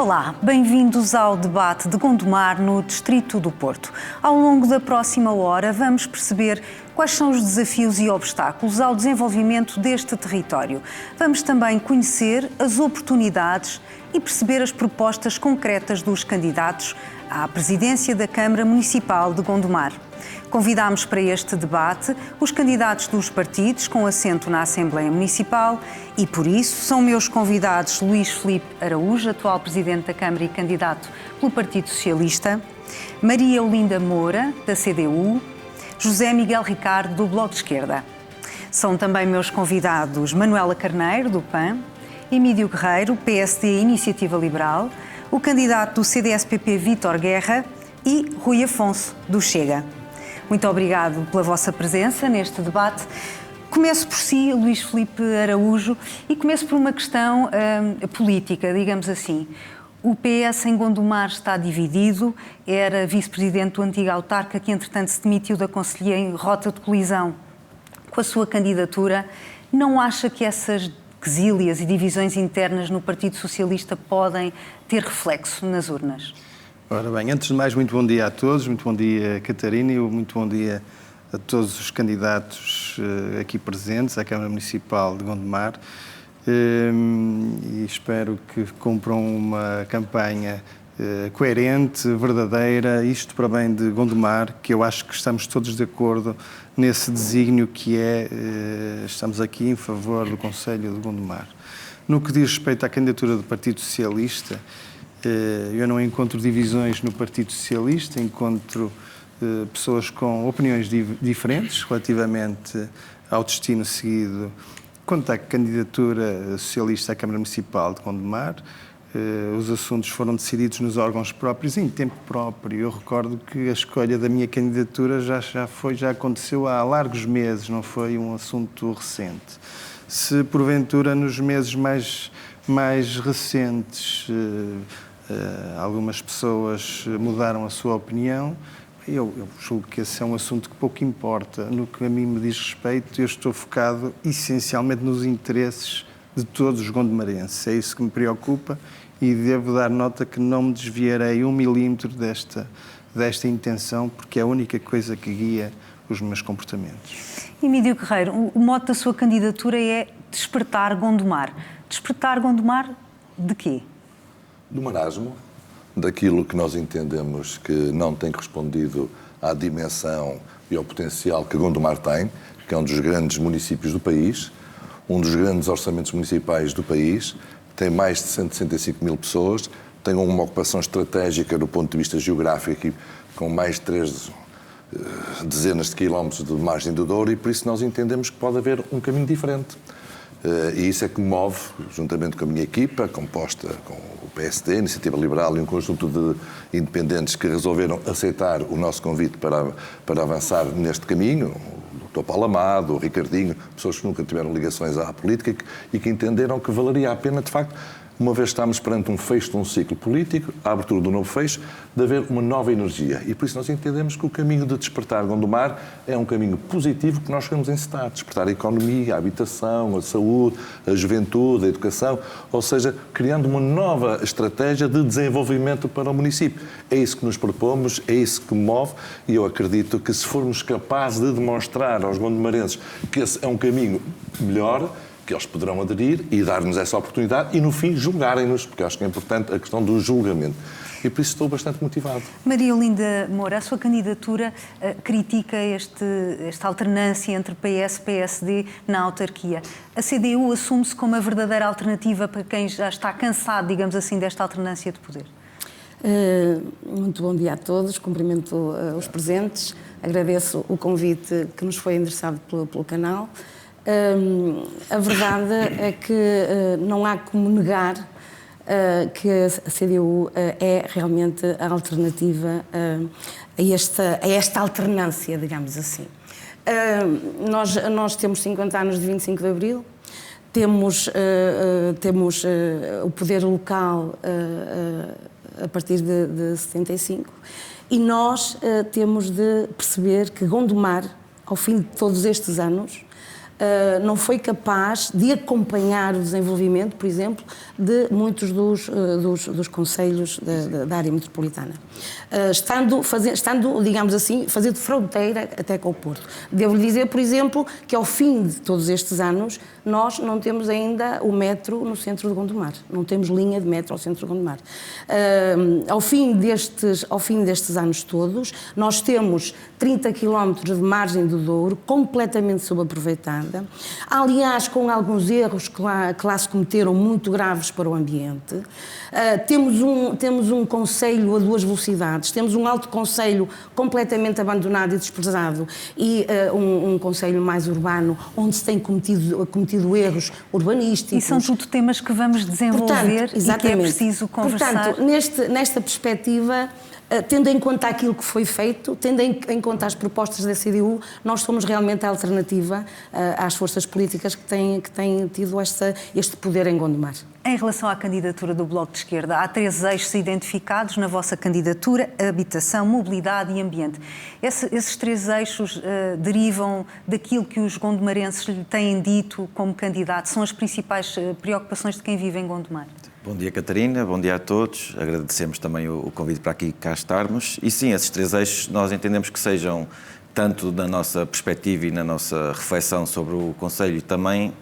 Olá, bem-vindos ao debate de Gondomar no Distrito do Porto. Ao longo da próxima hora vamos perceber quais são os desafios e obstáculos ao desenvolvimento deste território. Vamos também conhecer as oportunidades e perceber as propostas concretas dos candidatos à presidência da Câmara Municipal de Gondomar. Convidámos para este debate os candidatos dos partidos com assento na Assembleia Municipal e, por isso, são meus convidados Luís Filipe Araújo, atual Presidente da Câmara e candidato pelo Partido Socialista, Maria Olinda Moura, da CDU, José Miguel Ricardo, do Bloco de Esquerda. São também meus convidados Manuela Carneiro, do PAN, Emílio Guerreiro, PSD Iniciativa Liberal, o candidato do CDS-PP Vítor Guerra e Rui Afonso, do Chega. Muito obrigado pela vossa presença neste debate. Começo por si, Luís Filipe Araújo, e começo por uma questão política, digamos assim. O PS em Gondomar está dividido, era vice-presidente do antigo autarca que, entretanto, se demitiu da Conselhia em rota de colisão com a sua candidatura. Não acha que essas quesílias e divisões internas no Partido Socialista podem ter reflexo nas urnas? Ora bem, antes de mais, muito bom dia a todos, muito bom dia, Catarina, e muito bom dia a todos os candidatos aqui presentes à Câmara Municipal de Gondomar, e espero que cumpram uma campanha coerente, verdadeira, isto para bem de Gondomar, que eu acho que estamos todos de acordo nesse desígnio que é, estamos aqui em favor do Concelho de Gondomar. No que diz respeito à candidatura do Partido Socialista, eu não encontro divisões no Partido Socialista, encontro pessoas com opiniões diferentes relativamente ao destino seguido quanto à candidatura socialista à Câmara Municipal de Gondomar. Os assuntos foram decididos nos órgãos próprios em tempo próprio. Eu recordo que a escolha da minha candidatura já aconteceu há largos meses, não foi um assunto recente. Se porventura nos meses mais recentes algumas pessoas mudaram a sua opinião, eu julgo que esse é um assunto que pouco importa. No que a mim me diz respeito, eu estou focado essencialmente nos interesses de todos os gondomarenses. É isso que me preocupa e devo dar nota que não me desviarei 1 milímetro desta intenção, porque é a única coisa que guia os meus comportamentos. Emílio Guerreiro, o mote da sua candidatura é despertar Gondomar. Despertar Gondomar de quê? Do marasmo, daquilo que nós entendemos que não tem correspondido à dimensão e ao potencial que Gondomar tem, que é um dos grandes municípios do país, um dos grandes orçamentos municipais do país, tem mais de 165 mil pessoas, tem uma ocupação estratégica do ponto de vista geográfico, com mais de 3 dezenas de quilómetros de margem do Douro, e por isso nós entendemos que pode haver um caminho diferente. E isso é que me move, juntamente com a minha equipa, composta com o PSD, a Iniciativa Liberal e um conjunto de independentes que resolveram aceitar o nosso convite para avançar neste caminho. O Dr. Paulo Amado, o Ricardinho, pessoas que nunca tiveram ligações à política e que entenderam que valeria a pena, de facto, uma vez estamos perante um fecho de um ciclo político, a abertura do novo fecho, de haver uma nova energia. E por isso nós entendemos que o caminho de despertar Gondomar é um caminho positivo que nós queremos encetar. Despertar a economia, a habitação, a saúde, a juventude, a educação, ou seja, criando uma nova estratégia de desenvolvimento para o município. É isso que nos propomos, é isso que me move, e eu acredito que se formos capazes de demonstrar aos gondomarenses que esse é um caminho melhor, que eles poderão aderir e dar-nos essa oportunidade e, no fim, julgarem-nos, porque acho que é importante a questão do julgamento. E por isso estou bastante motivado. Maria Olinda Moura, a sua candidatura critica esta alternância entre PS e PSD na autarquia. A CDU assume-se como a verdadeira alternativa para quem já está cansado, digamos assim, desta alternância de poder? Muito bom dia a todos, cumprimento os presentes, agradeço o convite que nos foi endereçado pelo canal. A verdade é que não há como negar que a CDU é realmente a alternativa a esta alternância, digamos assim. Nós temos 50 anos de 25 de Abril, temos o poder local a partir de 75 e nós temos de perceber que Gondomar, ao fim de todos estes anos, não foi capaz de acompanhar o desenvolvimento, por exemplo, de muitos dos concelhos da área metropolitana. Estando, digamos assim, fazer de fronteira até com o Porto. Devo dizer, por exemplo, que ao fim de todos estes anos, nós não temos ainda o metro no centro de Gondomar. Não temos linha de metro ao centro de Gondomar. Ao fim destes anos todos, nós temos 30 km de margem do Douro completamente subaproveitada. Aliás, com alguns erros que lá se cometeram muito graves para o ambiente. Temos um concelho a 2 velocidades, temos um alto concelho completamente abandonado e desprezado e um concelho mais urbano, onde se tem cometido erros urbanísticos. E são tudo temas que vamos desenvolver. Portanto, e que é preciso conversar. Portanto, nesta perspectiva, tendo em conta aquilo que foi feito, tendo em conta as propostas da CDU, nós somos realmente a alternativa às forças políticas que têm tido este poder em Gondomar. Em relação à candidatura do Bloco de Esquerda, há 3 eixos identificados na vossa candidatura: habitação, mobilidade e ambiente. Esses 3 eixos derivam daquilo que os gondomarenses lhe têm dito como candidato? São as principais preocupações de quem vive em Gondomar? Bom dia, Catarina, bom dia a todos. Agradecemos também o convite para aqui cá estarmos. E sim, esses 3 eixos nós entendemos que sejam, tanto da nossa perspectiva e na nossa reflexão sobre o Conselho, e também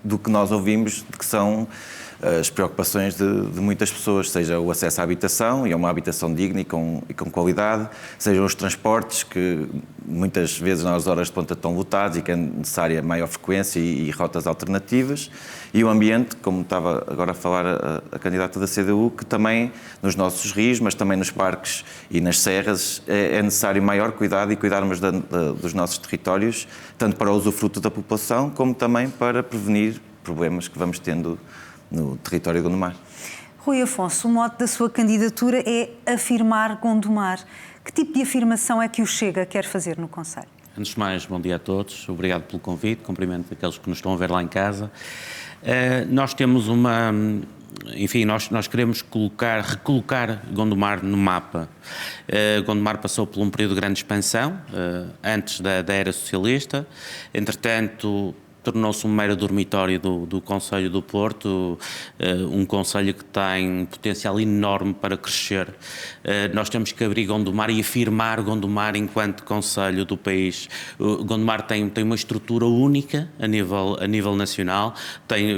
do que nós ouvimos, de que são as preocupações de muitas pessoas, seja o acesso à habitação, e a uma habitação digna e com qualidade, sejam os transportes, que muitas vezes nas horas de ponta estão lotados e que é necessária maior frequência e rotas alternativas, e o ambiente, como estava agora a falar a candidata da CDU, que também nos nossos rios, mas também nos parques e nas serras, é necessário maior cuidado e cuidarmos dos nossos territórios, tanto para o usufruto da população, como também para prevenir problemas que vamos tendo no território de Gondomar. Rui Afonso, o mote da sua candidatura é afirmar Gondomar. Que tipo de afirmação é que o Chega quer fazer no Conselho? Antes de mais, bom dia a todos. Obrigado pelo convite. Cumprimento aqueles que nos estão a ver lá em casa. Nós temos Enfim, nós queremos recolocar Gondomar no mapa. Gondomar passou por um período de grande expansão, antes da era socialista. Entretanto, tornou-se um mero dormitório do Concelho do Porto, um concelho que tem um potencial enorme para crescer. Nós temos que abrir Gondomar e afirmar Gondomar enquanto concelho do país. Gondomar tem uma estrutura única a nível nacional,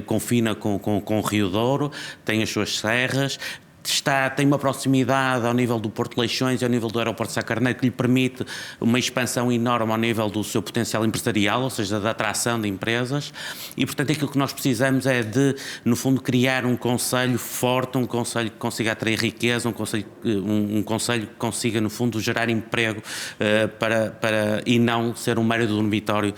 confina com o Rio Douro, tem as suas serras, tem uma proximidade ao nível do Porto de Leixões e ao nível do aeroporto de Sá Carneiro, que lhe permite uma expansão enorme ao nível do seu potencial empresarial, ou seja, da atração de empresas, e portanto aquilo que nós precisamos é de, no fundo, criar um concelho forte, um concelho que consiga atrair riqueza, um concelho que consiga, no fundo, gerar emprego e não ser um mero dormitório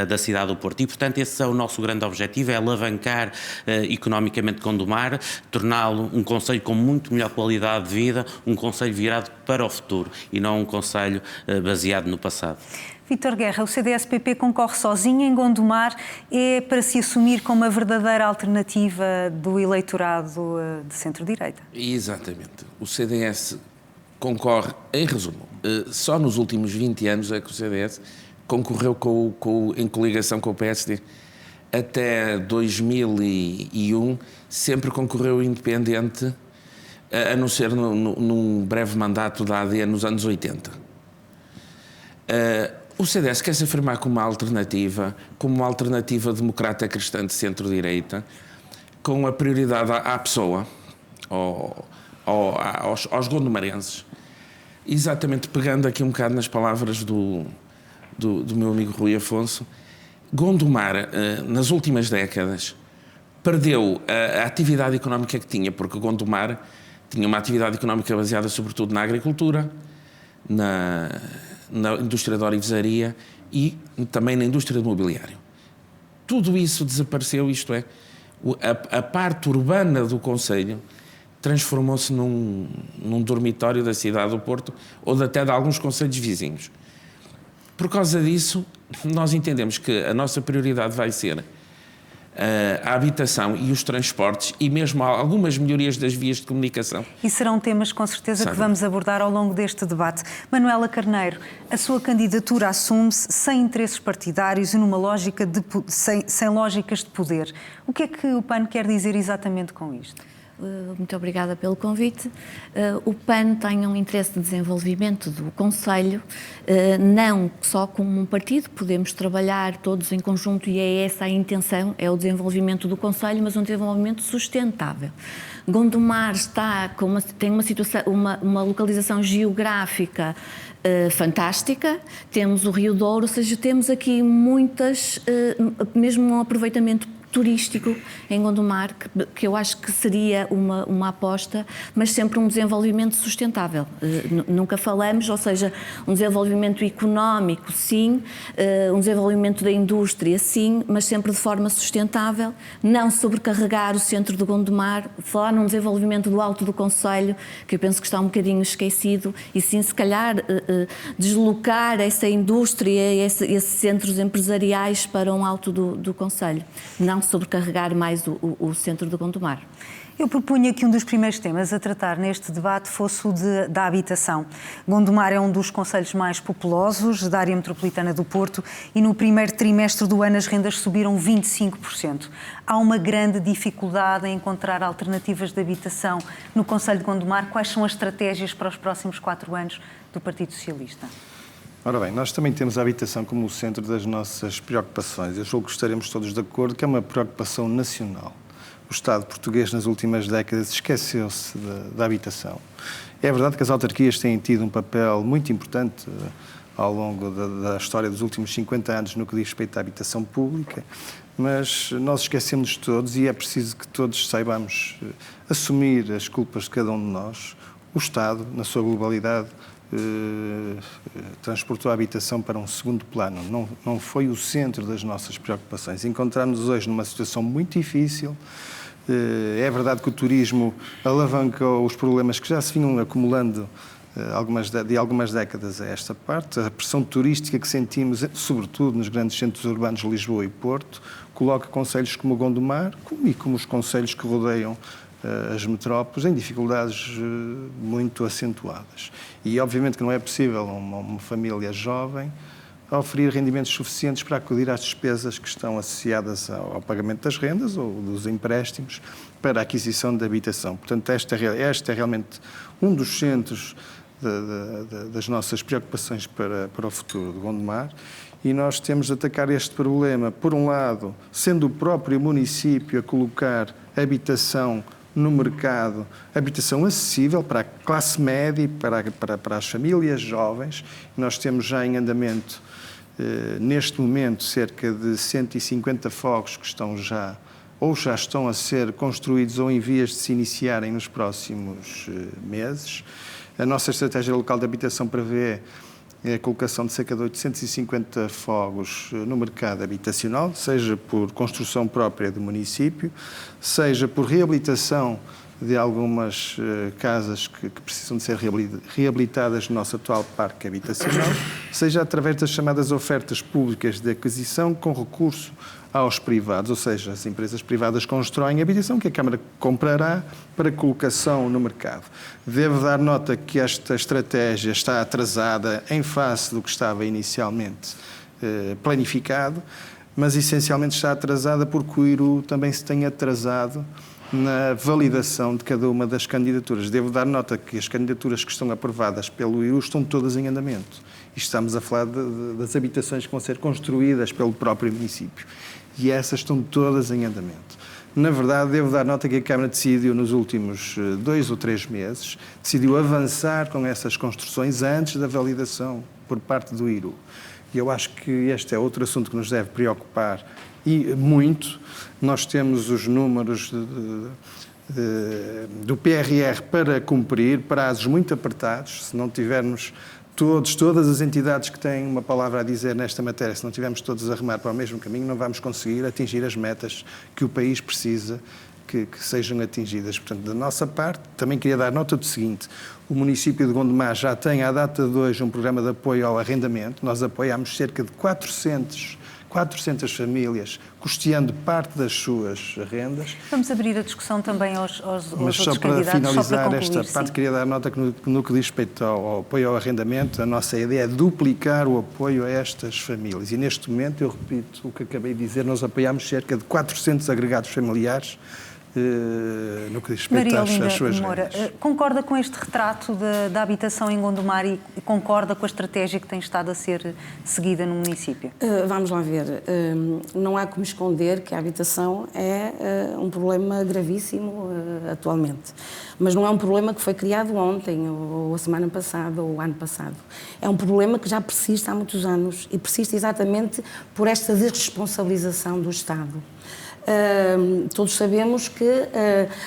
da cidade do Porto. E portanto esse é o nosso grande objetivo, é alavancar economicamente Gondomar, torná-lo um concelho com muito melhor qualidade de vida, um concelho virado para o futuro e não um concelho baseado no passado. Vítor Guerra, o CDS-PP concorre sozinho em Gondomar, é para se assumir como a verdadeira alternativa do eleitorado de centro-direita? Exatamente. O CDS concorre, em resumo, só nos últimos 20 anos é que o CDS concorreu em coligação com o PSD. Até 2001 sempre concorreu independente, a não ser num breve mandato da AD nos anos 80. O CDS quer se afirmar como uma alternativa democrata cristã de centro-direita, com a prioridade à pessoa, aos gondomarenses. Exatamente pegando aqui um bocado nas palavras do meu amigo Rui Afonso, Gondomar, nas últimas décadas, perdeu a atividade económica que tinha, porque Gondomar tinha uma atividade económica baseada sobretudo na agricultura, na indústria da orivesaria e também na indústria do mobiliário. Tudo isso desapareceu, isto é, a parte urbana do concelho transformou-se num dormitório da cidade do Porto ou até de alguns concelhos vizinhos. Por causa disso, nós entendemos que a nossa prioridade vai ser a habitação e os transportes e mesmo algumas melhorias das vias de comunicação. E serão temas, com certeza, que vamos abordar ao longo deste debate. Manuela Carneiro, a sua candidatura assume-se sem interesses partidários e numa lógica sem lógicas de poder. O que é que o PAN quer dizer exatamente com isto? Muito obrigada pelo convite. O PAN tem um interesse de desenvolvimento do Conselho, não só como um partido, podemos trabalhar todos em conjunto e é essa a intenção, é o desenvolvimento do Conselho, mas um desenvolvimento sustentável. Gondomar tem uma localização geográfica fantástica, temos o Rio Douro, ou seja, temos aqui mesmo um aproveitamento turístico em Gondomar, que eu acho que seria uma aposta, mas sempre um desenvolvimento sustentável. Nunca falamos, ou seja, um desenvolvimento económico, sim, um desenvolvimento da indústria, sim, mas sempre de forma sustentável, não sobrecarregar o centro de Gondomar, falar num desenvolvimento do Alto do Concelho, que eu penso que está um bocadinho esquecido, e sim, se calhar, deslocar essa indústria, esses centros empresariais para um Alto do Concelho. Não sobrecarregar mais o centro de Gondomar. Eu propunha que um dos primeiros temas a tratar neste debate fosse o da habitação. Gondomar é um dos concelhos mais populosos da área metropolitana do Porto e no primeiro trimestre do ano as rendas subiram 25%. Há uma grande dificuldade em encontrar alternativas de habitação no concelho de Gondomar. Quais são as estratégias para os próximos 4 anos do Partido Socialista? Ora bem, nós também temos a habitação como o centro das nossas preocupações. Eu julgo que estaremos todos de acordo que é uma preocupação nacional. O Estado português, nas últimas décadas, esqueceu-se da habitação. É verdade que as autarquias têm tido um papel muito importante ao longo da história dos últimos 50 anos no que diz respeito à habitação pública, mas nós esquecemos todos e é preciso que todos saibamos assumir as culpas de cada um de nós. O Estado, na sua globalidade, transportou a habitação para um segundo plano, não foi o centro das nossas preocupações. Encontramos-nos hoje numa situação muito difícil. É verdade que o turismo alavancou os problemas que já se vinham acumulando de algumas décadas a esta parte. A pressão turística que sentimos, sobretudo nos grandes centros urbanos de Lisboa e Porto, coloca concelhos como Gondomar e como os concelhos que rodeiam as metrópoles em dificuldades muito acentuadas. E obviamente que não é possível uma família jovem oferir rendimentos suficientes para acudir às despesas que estão associadas ao pagamento das rendas ou dos empréstimos para a aquisição de habitação. Portanto, este é realmente um dos centros das nossas preocupações para o futuro de Gondomar. E nós temos de atacar este problema, por um lado, sendo o próprio município a colocar habitação no mercado, habitação acessível para a classe média e para as famílias jovens. Nós temos já em andamento, neste momento, cerca de 150 fogos que estão já estão a ser construídos ou em vias de se iniciarem nos próximos meses. A nossa estratégia local de habitação prevê a colocação de cerca de 850 fogos no mercado habitacional, seja por construção própria do município, seja por reabilitação de algumas casas que precisam de ser reabilitadas no nosso atual parque habitacional, seja através das chamadas ofertas públicas de aquisição com recurso aos privados, ou seja, as empresas privadas constroem a habitação que a Câmara comprará para colocação no mercado. Devo dar nota que esta estratégia está atrasada em face do que estava inicialmente planificado, mas essencialmente está atrasada porque o IRU também se tem atrasado na validação de cada uma das candidaturas. Devo dar nota que as candidaturas que estão aprovadas pelo IRU estão todas em andamento. E estamos a falar das habitações que vão ser construídas pelo próprio município. E essas estão todas em andamento. Na verdade, devo dar nota que a Câmara decidiu, nos últimos 2 ou 3 meses, decidiu avançar com essas construções antes da validação por parte do IRU. E eu acho que este é outro assunto que nos deve preocupar e muito. Nós temos os números do PRR para cumprir, prazos muito apertados. Se não tivermos todas as entidades que têm uma palavra a dizer nesta matéria, se não tivermos todos a remar para o mesmo caminho, não vamos conseguir atingir as metas que o país precisa que sejam atingidas. Portanto, da nossa parte, também queria dar nota do seguinte: o município de Gondomar já tem, à data de hoje, um programa de apoio ao arrendamento. Nós apoiámos cerca de 400 400 famílias, custeando parte das suas rendas. Vamos abrir a discussão também aos Mas outros só para candidatos. finalizar concluir, esta parte, sim. queria dar nota que no que diz respeito ao apoio ao arrendamento, a nossa ideia é duplicar o apoio a estas famílias. E neste momento, eu repito o que acabei de dizer, nós apoiamos cerca de 400 agregados familiares no que diz respeito às suas Moura, rendas. concorda com este retrato da habitação em Gondomar e concorda com a estratégia que tem estado a ser seguida no município? Vamos lá ver. Não há como esconder que a habitação é um problema gravíssimo atualmente. Mas não é um problema que foi criado ontem, ou a semana passada, ou o ano passado. É um problema que já persiste há muitos anos e persiste exatamente por esta desresponsabilização do Estado. Todos sabemos que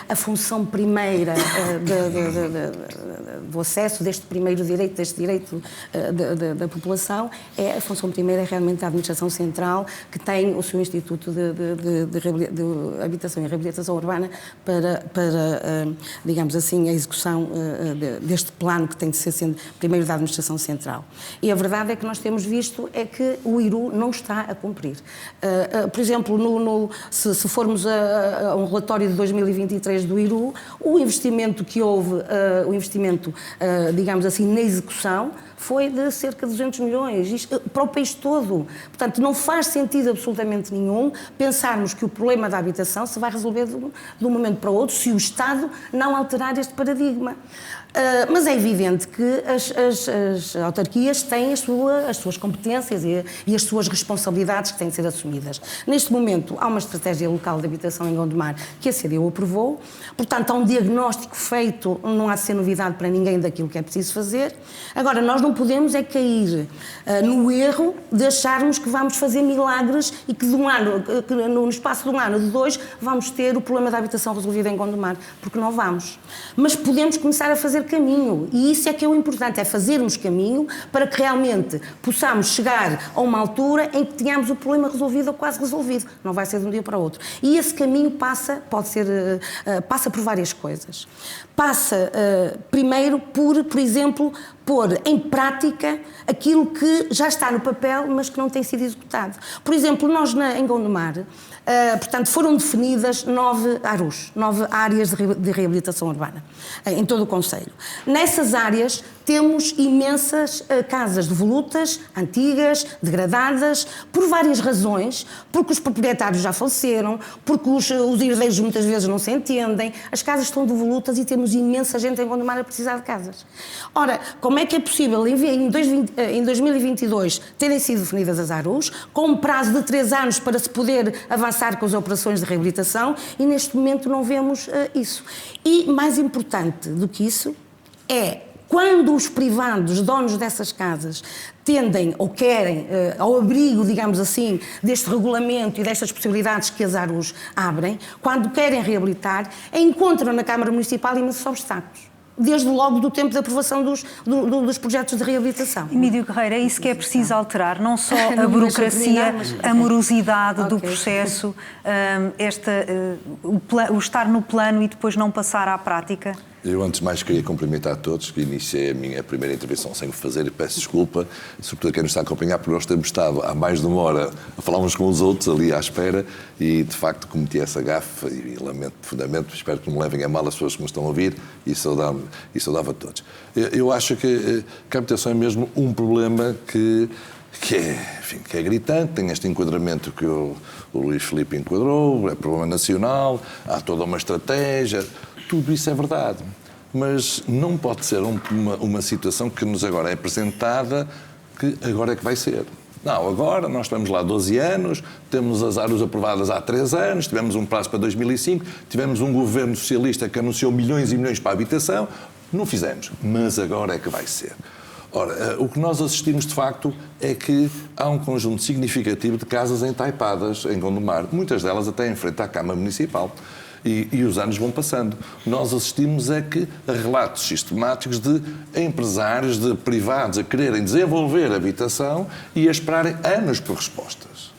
a função primeira do acesso deste primeiro direito, deste direito da população, a função primeira é realmente a Administração Central, que tem o seu Instituto de Habitação e Reabilitação Urbana para digamos assim, a execução deste plano que tem de ser sendo primeiro da Administração Central. E a verdade é que nós temos visto é que o IRU não está a cumprir. Por exemplo, se formos a um relatório de 2023 do IRU, o investimento que houve, digamos assim, na execução, foi de cerca de 200 milhões, para o país todo. Portanto, não faz sentido absolutamente nenhum pensarmos que o problema da habitação se vai resolver de um momento para o outro se o Estado não alterar este paradigma. Mas é evidente que as autarquias têm as suas competências e as suas responsabilidades que têm de ser assumidas. Neste momento, há uma estratégia local de habitação em Gondomar que a CDU aprovou, portanto, há um diagnóstico feito, não há de ser novidade para ninguém daquilo que é preciso fazer. Agora, nós não podemos é cair no erro de acharmos que vamos fazer milagres e que no espaço de um ano, de dois, vamos ter o problema da habitação resolvido em Gondomar, porque não vamos. Mas podemos começar a fazer caminho, e isso é que é o importante, é fazermos caminho para que realmente possamos chegar a uma altura em que tenhamos o problema resolvido ou quase resolvido. Não vai ser de um dia para o outro. E esse caminho passa por várias coisas. Passa, primeiro, por exemplo, pôr em prática aquilo que já está no papel, mas que não tem sido executado. Por exemplo, nós em Gondomar, portanto, foram definidas 9 ARUs, 9 áreas de reabilitação urbana, em todo o concelho. Nessas áreas temos imensas casas devolutas, antigas, degradadas, por várias razões, porque os proprietários já faleceram, porque os herdeiros muitas vezes não se entendem, as casas estão devolutas e temos imensa gente em Gondomar a precisar de casas. Ora, como é que é possível em 2022 terem sido definidas as ARUs, com um prazo de 3 anos para se poder avançar com as operações de reabilitação, e neste momento não vemos isso. E mais importante do que isso é quando os privados, donos dessas casas, tendem ou querem, ao abrigo, digamos assim, deste regulamento e destas possibilidades que as ARUs abrem, quando querem reabilitar, encontram na Câmara Municipal imensos obstáculos. Desde logo do tempo de aprovação dos projetos de reabilitação. Emílio Guerreiro, é isso que é preciso alterar, não só a burocracia, a morosidade do processo, o estar no plano e depois não passar à prática? Eu, antes de mais, queria cumprimentar a todos, que iniciei a minha primeira intervenção sem o fazer e peço desculpa, sobretudo a quem nos está a acompanhar, porque nós temos estado há mais de uma hora a falar uns com os outros, ali à espera, e de facto cometi essa gafe e lamento profundamente, espero que não me levem a mal as pessoas que me estão a ouvir e saudava a todos. Eu acho que a habitação é mesmo um problema que é gritante, tem este enquadramento que o Luís Filipe enquadrou, é problema nacional, há toda uma estratégia. Tudo isso é verdade, mas não pode ser uma situação que nos agora é apresentada que agora é que vai ser. Não, agora nós estamos lá há 12 anos, temos as ARUs aprovadas há 3 anos, tivemos um prazo para 2005, tivemos um governo socialista que anunciou milhões e milhões para a habitação, não fizemos, mas agora é que vai ser. Ora, o que nós assistimos de facto é que há um conjunto significativo de casas entaipadas em Gondomar, muitas delas até em frente à Câmara Municipal. E os anos vão passando. Nós assistimos a relatos sistemáticos de empresários, de privados a quererem desenvolver habitação e a esperarem anos por respostas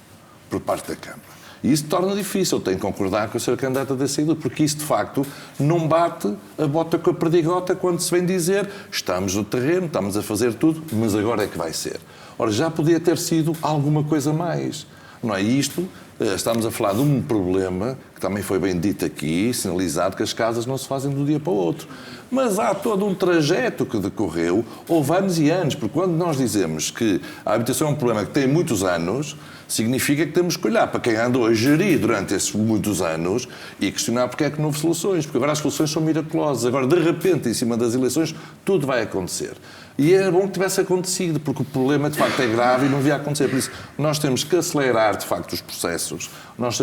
por parte da Câmara. E isso torna difícil, eu tenho que concordar com o Sr. Candidato da CDU, porque isso de facto não bate a bota com a perdigota quando se vem dizer estamos no terreno, estamos a fazer tudo, mas agora é que vai ser. Ora, já podia ter sido alguma coisa mais. Não é isto? Estamos a falar de um problema que também foi bem dito aqui, sinalizado, que as casas não se fazem de um dia para o outro. Mas há todo um trajeto que decorreu, houve anos e anos, porque quando nós dizemos que a habitação é um problema que tem muitos anos, significa que temos que olhar para quem andou a gerir durante esses muitos anos e questionar porque é que não houve soluções, porque agora as soluções são miraculosas. Agora, de repente, em cima das eleições, tudo vai acontecer. E era bom que tivesse acontecido, porque o problema, de facto, é grave e não devia acontecer. Por isso, nós temos que acelerar, de facto, os processos, nós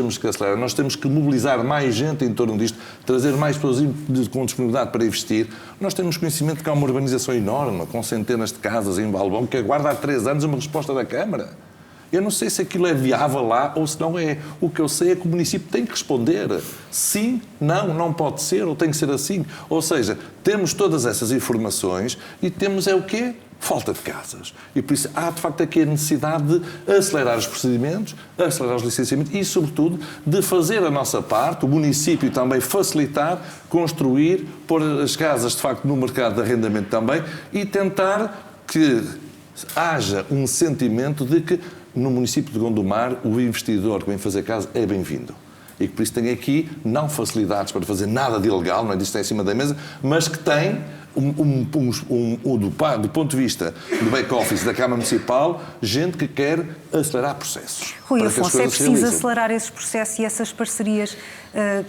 temos que mobilizar mais gente em torno disto, trazer mais pessoas com disponibilidade para investir. Nós temos conhecimento que há uma urbanização enorme, com centenas de casas em Valbom, que aguarda há 3 anos uma resposta da Câmara. Eu não sei se aquilo é viável lá ou se não é. O que eu sei é que o município tem que responder. Sim, não pode ser ou tem que ser assim. Ou seja, temos todas essas informações e temos o quê? Falta de casas. E por isso há, de facto, aqui a necessidade de acelerar os procedimentos, acelerar os licenciamentos e, sobretudo, de fazer a nossa parte, o município também facilitar, construir, pôr as casas, de facto, no mercado de arrendamento também e tentar que haja um sentimento de que no município de Gondomar o investidor que vem fazer casa é bem-vindo. E que por isso tem aqui não facilidades para fazer nada de ilegal, não é disso que está em cima da mesa, mas que tem do ponto de vista do back-office da Câmara Municipal, gente que quer acelerar processos. Rui Afonso, é preciso acelerar esses processos e essas parcerias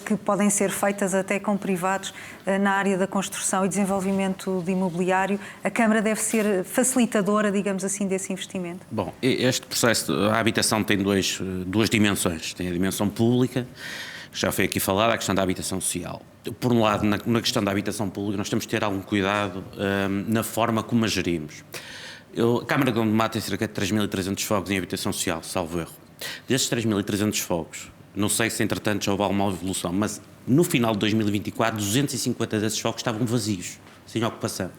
que podem ser feitas até com privados na área da construção e desenvolvimento de imobiliário. A Câmara deve ser facilitadora, digamos assim, desse investimento? Bom, este processo, a habitação tem duas dimensões. Tem a dimensão pública, já foi aqui falada, a questão da habitação social. Por um lado, na questão da habitação pública, nós temos de ter algum cuidado na forma como a gerimos. A Câmara de Gondomar tem cerca de 3.300 fogos em habitação social, salvo erro. Desses 3.300 fogos, não sei se entretanto já houve alguma evolução, mas no final de 2024, 250 desses fogos estavam vazios, sem ocupação.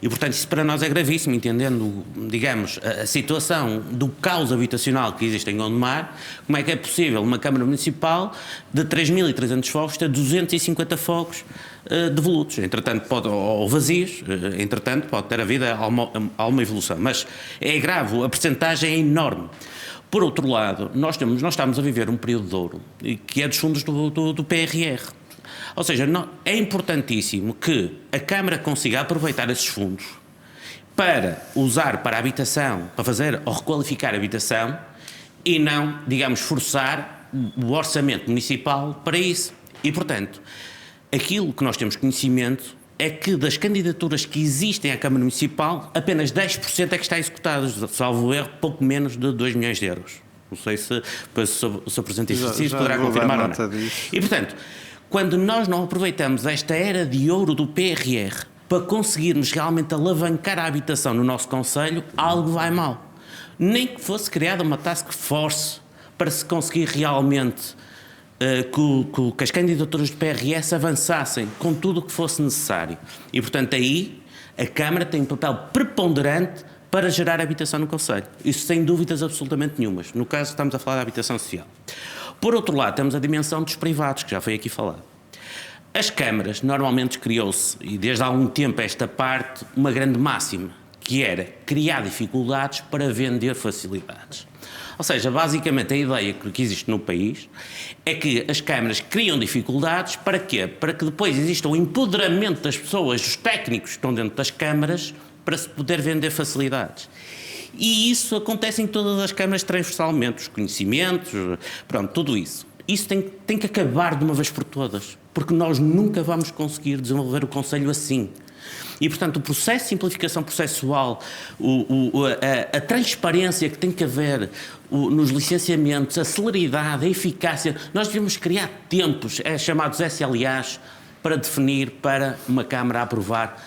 E, portanto, isso para nós é gravíssimo, entendendo, digamos, a situação do caos habitacional que existe em Gondomar. Como é que é possível uma Câmara Municipal de 3.300 fogos ter 250 fogos devolutos, entretanto, ou vazios, entretanto, pode ter havido alguma evolução, mas é grave, a percentagem é enorme. Por outro lado, nós estamos a viver um período de ouro, que é dos fundos do PRR. Ou seja, é importantíssimo que a Câmara consiga aproveitar esses fundos para usar para a habitação, para fazer ou requalificar a habitação e não, digamos, forçar o orçamento municipal para isso. E, portanto, aquilo que nós temos conhecimento é que das candidaturas que existem à Câmara Municipal, apenas 10% é que está executadas, salvo erro, pouco menos de 2 milhões de euros. Não sei se o Sr. Presidente de Exercício poderá confirmar ou não. E, portanto, quando nós não aproveitamos esta era de ouro do PRR para conseguirmos realmente alavancar a habitação no nosso concelho, algo vai mal. Nem que fosse criada uma task force para se conseguir realmente que as candidaturas do PRS avançassem com tudo o que fosse necessário. E, portanto, aí a Câmara tem um papel preponderante para gerar habitação no concelho. Isso sem dúvidas absolutamente nenhumas. No caso, estamos a falar da habitação social. Por outro lado, temos a dimensão dos privados, que já foi aqui falado. As câmaras, normalmente criou-se, e desde há algum tempo esta parte, uma grande máxima, que era criar dificuldades para vender facilidades. Ou seja, basicamente a ideia que existe no país é que as câmaras criam dificuldades para quê? Para que depois exista o empoderamento das pessoas, dos técnicos que estão dentro das câmaras, para se poder vender facilidades. E isso acontece em todas as câmaras transversalmente, os conhecimentos, pronto, tudo isso. Isso tem que acabar de uma vez por todas, porque nós nunca vamos conseguir desenvolver o concelho assim. E, portanto, o processo de simplificação processual, a transparência que tem que haver nos licenciamentos, a celeridade, a eficácia, nós devemos criar tempos, chamados SLAs, para definir para uma Câmara aprovar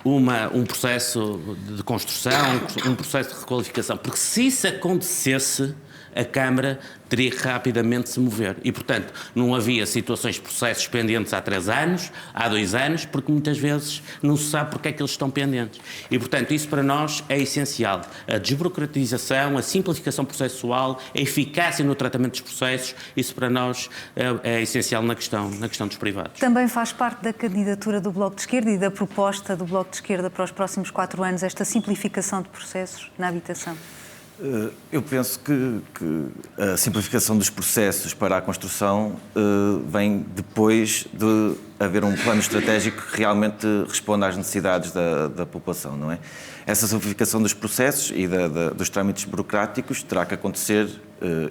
um processo de construção, um processo de requalificação, porque se isso acontecesse, a Câmara teria que rapidamente se mover. E, portanto, não havia situações de processos pendentes há 3 anos, há 2 anos, porque muitas vezes não se sabe porque é que eles estão pendentes. E, portanto, isso para nós é essencial. A desburocratização, a simplificação processual, a eficácia no tratamento dos processos, isso para nós é essencial na questão dos privados. Também faz parte da candidatura do Bloco de Esquerda e da proposta do Bloco de Esquerda para os próximos 4 anos esta simplificação de processos na habitação? Eu penso que a simplificação dos processos para a construção vem depois de haver um plano estratégico que realmente responda às necessidades da população, não é? Essa simplificação dos processos e dos trâmites burocráticos terá que acontecer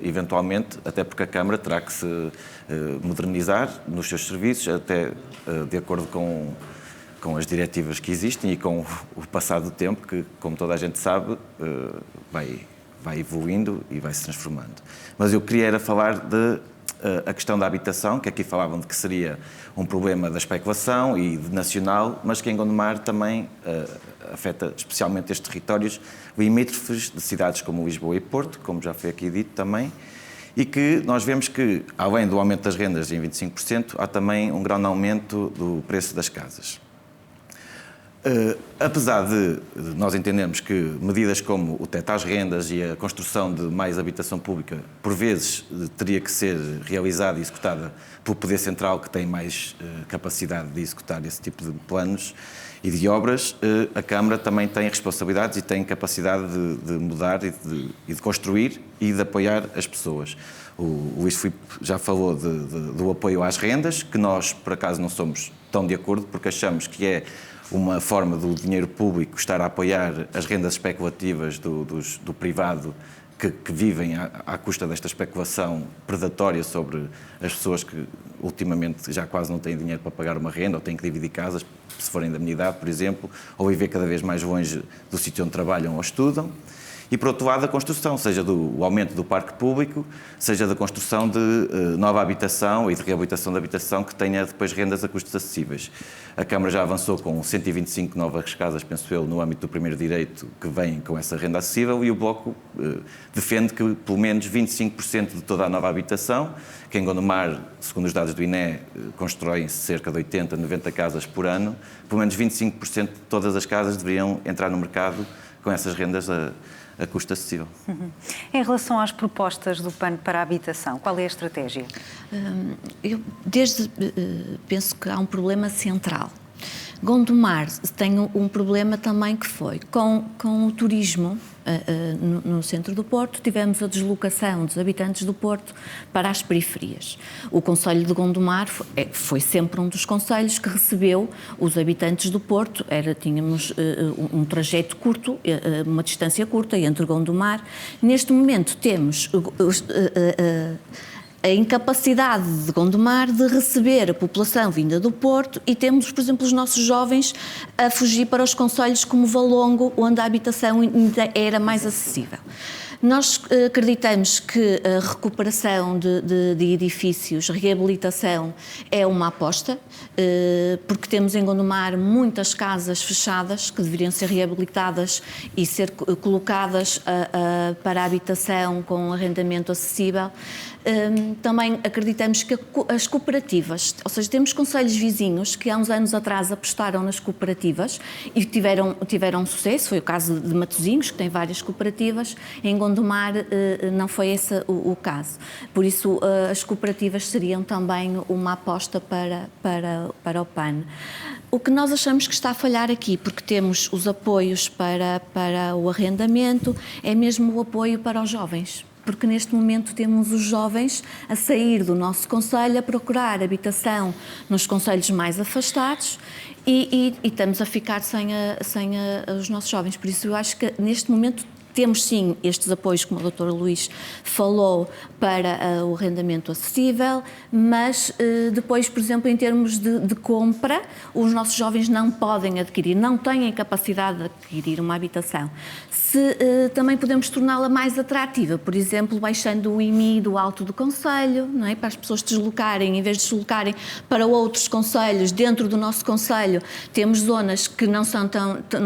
eventualmente, até porque a Câmara terá que se modernizar nos seus serviços, até de acordo com as diretivas que existem e com o passar do tempo, que, como toda a gente sabe, vai evoluindo e vai se transformando. Mas eu queria era falar a questão da habitação, que aqui falavam de que seria um problema da especulação e de nacional, mas que em Gondomar também afeta especialmente estes territórios limítrofes de cidades como Lisboa e Porto, como já foi aqui dito também, e que nós vemos que, além do aumento das rendas em 25%, há também um grande aumento do preço das casas. Apesar de nós entendermos que medidas como o teto às rendas e a construção de mais habitação pública, por vezes, teria que ser realizada e executada pelo Poder Central, que tem mais capacidade de executar esse tipo de planos e de obras, a Câmara também tem responsabilidades e tem capacidade de mudar e de construir e de apoiar as pessoas. O Luís Filipe já falou do apoio às rendas, que nós, por acaso, não somos tão de acordo, porque achamos que é uma forma do dinheiro público estar a apoiar as rendas especulativas do privado que vivem à custa desta especulação predatória sobre as pessoas que ultimamente já quase não têm dinheiro para pagar uma renda ou têm que dividir casas, se forem da minha idade, por exemplo, ou viver cada vez mais longe do sítio onde trabalham ou estudam. E, por outro lado, a construção, seja do aumento do parque público, seja da construção de nova habitação e de reabilitação da habitação que tenha depois rendas a custos acessíveis. A Câmara já avançou com 125 novas casas, penso eu, no âmbito do primeiro direito, que vêm com essa renda acessível, e o Bloco defende que pelo menos 25% de toda a nova habitação, que em Gondomar, segundo os dados do INE, constroem-se cerca de 80, 90 casas por ano, pelo menos 25% de todas as casas deveriam entrar no mercado com essas rendas a custo acessível. Em relação às propostas do PAN para a habitação, qual é a estratégia? Eu penso que há um problema central. Gondomar tem um problema também que foi com o turismo no centro do Porto, tivemos a deslocação dos habitantes do Porto para as periferias. O concelho de Gondomar foi sempre um dos concelhos que recebeu os habitantes do Porto. Tínhamos um trajeto curto, uma distância curta entre Gondomar. Neste momento temos a incapacidade de Gondomar de receber a população vinda do Porto e temos, por exemplo, os nossos jovens a fugir para os concelhos como Valongo, onde a habitação ainda era mais acessível. Nós acreditamos que a recuperação de edifícios, reabilitação, é uma aposta, porque temos em Gondomar muitas casas fechadas que deveriam ser reabilitadas e ser colocadas para a habitação com arrendamento acessível. Também acreditamos que as cooperativas, ou seja, temos concelhos vizinhos que há uns anos atrás apostaram nas cooperativas e tiveram sucesso, foi o caso de Matosinhos, que tem várias cooperativas. Em Gondomar não foi esse o caso. Por isso, as cooperativas seriam também uma aposta para o PAN. O que nós achamos que está a falhar aqui, porque temos os apoios para o arrendamento, é mesmo o apoio para os jovens. Porque neste momento temos os jovens a sair do nosso concelho, a procurar habitação nos concelhos mais afastados e estamos a ficar sem os nossos jovens. Por isso eu acho que neste momento temos sim estes apoios, como o Dr. Luís falou, para o arrendamento acessível, mas depois, por exemplo, em termos de compra, os nossos jovens não podem adquirir, não têm capacidade de adquirir uma habitação. Também podemos torná-la mais atrativa, por exemplo, baixando o IMI do alto do concelho, não é? Para as pessoas deslocarem, em vez de deslocarem para outros concelhos, dentro do nosso concelho, temos zonas que não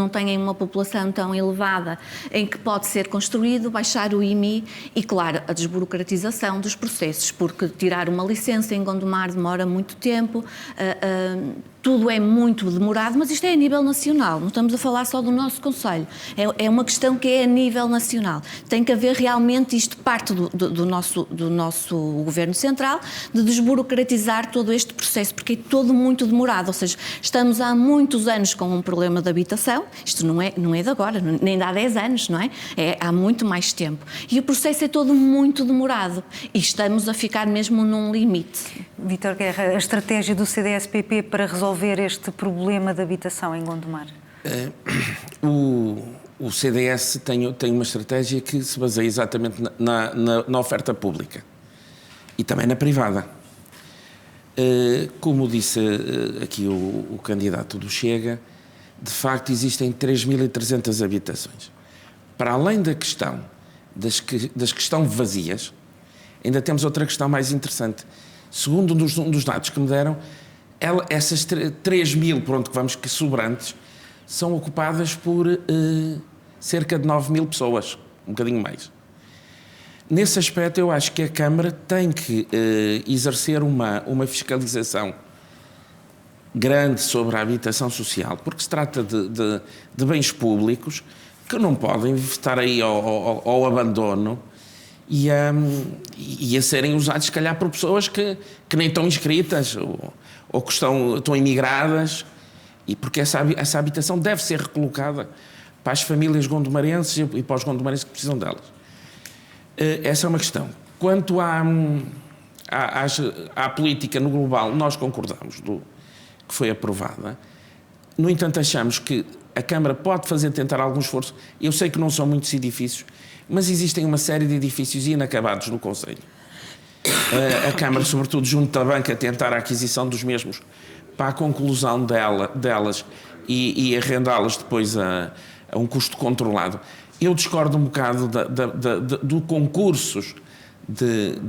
têm uma população tão elevada, em que pode ser construído, baixar o IMI e, claro, a desburocratização dos processos, porque tirar uma licença em Gondomar demora muito tempo, tudo é muito demorado, mas isto é a nível nacional, não estamos a falar só do nosso concelho, é uma questão que é a nível nacional. Tem que haver realmente, isto parte do nosso Governo Central, de desburocratizar todo este processo, porque é todo muito demorado, ou seja, estamos há muitos anos com um problema de habitação, isto não é de agora, nem de há 10 anos, não é? É há muito mais tempo. E o processo é todo muito demorado e estamos a ficar mesmo num limite. Vítor Guerra, a estratégia do CDS-PP para resolver este problema de habitação em Gondomar? O CDS tem uma estratégia que se baseia exatamente na oferta pública e também na privada. Como disse aqui o candidato do Chega, de facto existem 3.300 habitações. Para além da questão das que estão vazias, ainda temos outra questão mais interessante. Segundo um dos dados que me deram, essas 3.000, pronto, que sobrantes, são ocupadas por cerca de 9.000 pessoas, um bocadinho mais. Nesse aspecto, eu acho que a Câmara tem que exercer uma fiscalização grande sobre a habitação social, porque se trata de bens públicos que não podem estar aí ao abandono e a serem usados, se calhar, por pessoas que nem estão inscritas ou que estão imigradas, e porque essa habitação deve ser recolocada para as famílias gondomarenses e para os gondomarenses que precisam delas. Essa é uma questão. Quanto à política no global, nós concordamos que foi aprovada. No entanto, achamos que a Câmara pode tentar algum esforço. Eu sei que não são muitos edifícios, mas existem uma série de edifícios inacabados no concelho. A Câmara, sobretudo junto da banca, tentar a aquisição dos mesmos para a conclusão delas e arrendá-las depois a um custo controlado. Eu discordo um bocado do concursos de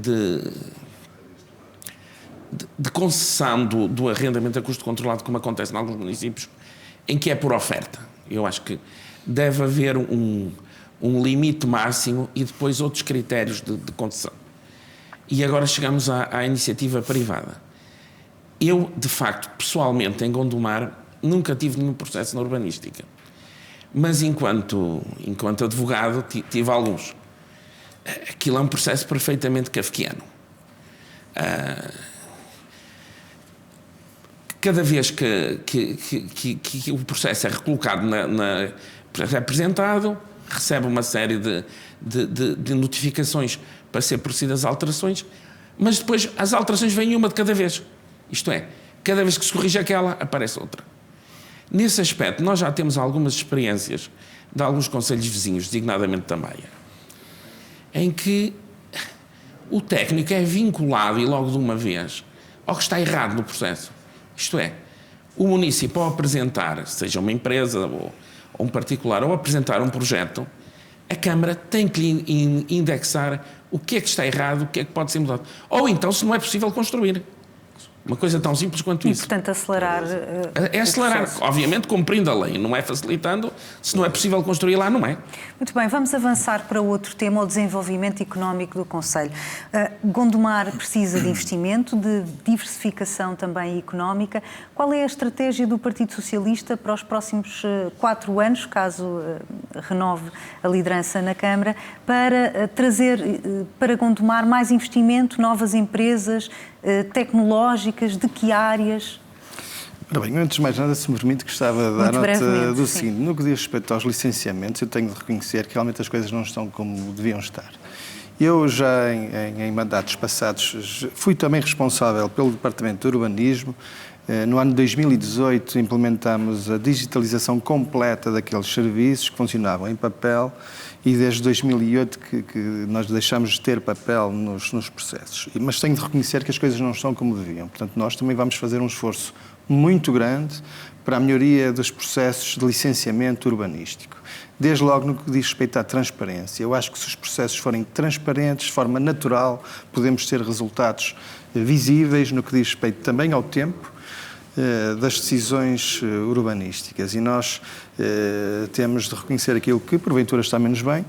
concessão do arrendamento a custo controlado, como acontece em alguns municípios, em que é por oferta. Eu acho que deve haver um limite máximo e depois outros critérios de concessão. E agora chegamos à iniciativa privada. Eu, de facto, pessoalmente, em Gondomar, nunca tive nenhum processo na urbanística. Mas, enquanto advogado, tive alguns. Aquilo é um processo perfeitamente kafkiano. Cada vez que o processo é recolocado, é apresentado, recebe uma série de notificações para ser procedidas alterações, mas depois as alterações vêm uma de cada vez. Isto é, cada vez que se corrige aquela, aparece outra. Nesse aspecto, nós já temos algumas experiências de alguns concelhos vizinhos, designadamente da Maia, em que o técnico é vinculado, e logo de uma vez, ao que está errado no processo. Isto é, o município, ao apresentar, seja uma empresa ou um particular, ao apresentar um projeto, a Câmara tem que lhe indexar o que é que está errado, o que é que pode ser mudado. Ou então, se não é possível construir. Uma coisa tão simples quanto isso. E, portanto, acelerar... É acelerar, obviamente, cumprindo a lei. Não é facilitando. Se não é possível construir lá, não é. Muito bem, vamos avançar para outro tema, o desenvolvimento económico do concelho. Gondomar precisa de investimento, de diversificação também económica. Qual é a estratégia do Partido Socialista para os próximos 4 anos, caso renove a liderança na Câmara, para trazer para Gondomar mais investimento, novas empresas tecnológicas, de que áreas? Ora bem, antes de mais nada, se me permite, gostava de dar nota do sim. seguinte. No que diz respeito aos licenciamentos, eu tenho de reconhecer que realmente as coisas não estão como deviam estar. Eu já, em mandatos passados, fui também responsável pelo Departamento de Urbanismo. No ano de 2018, implementámos a digitalização completa daqueles serviços que funcionavam em papel e desde 2008 que nós deixámos de ter papel nos processos. Mas tenho de reconhecer que as coisas não estão como deviam. Portanto, nós também vamos fazer um esforço muito grande para a melhoria dos processos de licenciamento urbanístico. Desde logo no que diz respeito à transparência. Eu acho que se os processos forem transparentes, de forma natural, podemos ter resultados visíveis no que diz respeito também ao tempo, das decisões urbanísticas. E nós temos de reconhecer aquilo que porventura está menos bem,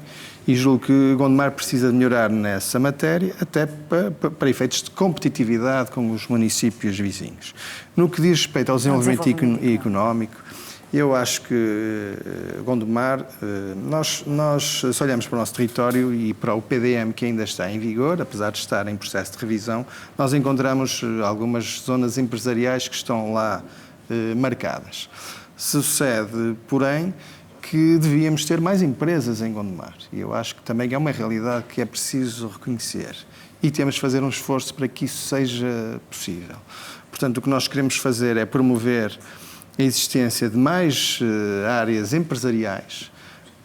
e julgo que Gondomar precisa de melhorar nessa matéria, até para efeitos de competitividade com os municípios vizinhos. No que diz respeito ao desenvolvimento económico, eu acho que Gondomar, nós se olhamos para o nosso território e para o PDM que ainda está em vigor, apesar de estar em processo de revisão, nós encontramos algumas zonas empresariais que estão lá marcadas. Sucede, porém, que devíamos ter mais empresas em Gondomar. E eu acho que também é uma realidade que é preciso reconhecer. E temos de fazer um esforço para que isso seja possível. Portanto, o que nós queremos fazer é promover a existência de mais áreas empresariais,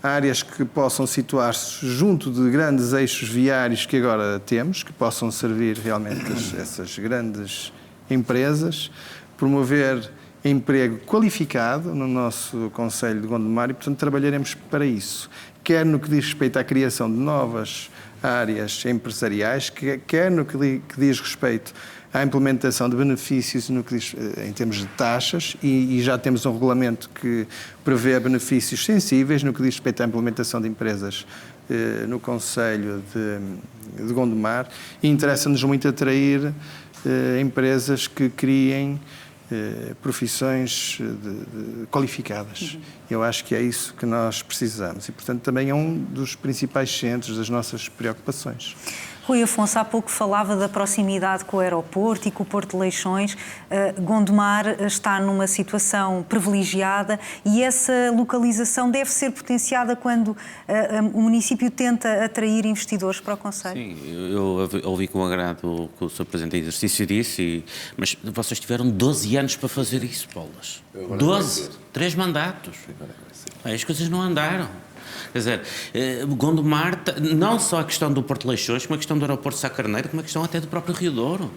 áreas que possam situar-se junto de grandes eixos viários que agora temos, que possam servir realmente essas grandes empresas, promover emprego qualificado no nosso Concelho de Gondomar e, portanto, trabalharemos para isso. Quer no que diz respeito à criação de novas áreas empresariais, quer no que diz respeito à implementação de benefícios no que diz, em termos de taxas, e já temos um regulamento que prevê benefícios sensíveis no que diz respeito à implementação de empresas no Concelho de Gondomar, e interessa-nos muito atrair empresas que criem profissões qualificadas. Eu acho que é isso que nós precisamos e, portanto, também é um dos principais centros das nossas preocupações. Rui Afonso, há pouco falava da proximidade com o aeroporto e com o Porto de Leixões. Gondomar está numa situação privilegiada e essa localização deve ser potenciada quando o município tenta atrair investidores para o concelho. Sim, eu ouvi com agrado o que o Sr. Presidente de Exercício disse, mas vocês tiveram 12 anos para fazer isso, Paulas. 12, 3 mandatos. As coisas não andaram. Quer dizer, Gondomar, não só a questão do Porto de Leixões, como a questão do aeroporto de Sá Carneiro, como a questão até do próprio Rio Douro.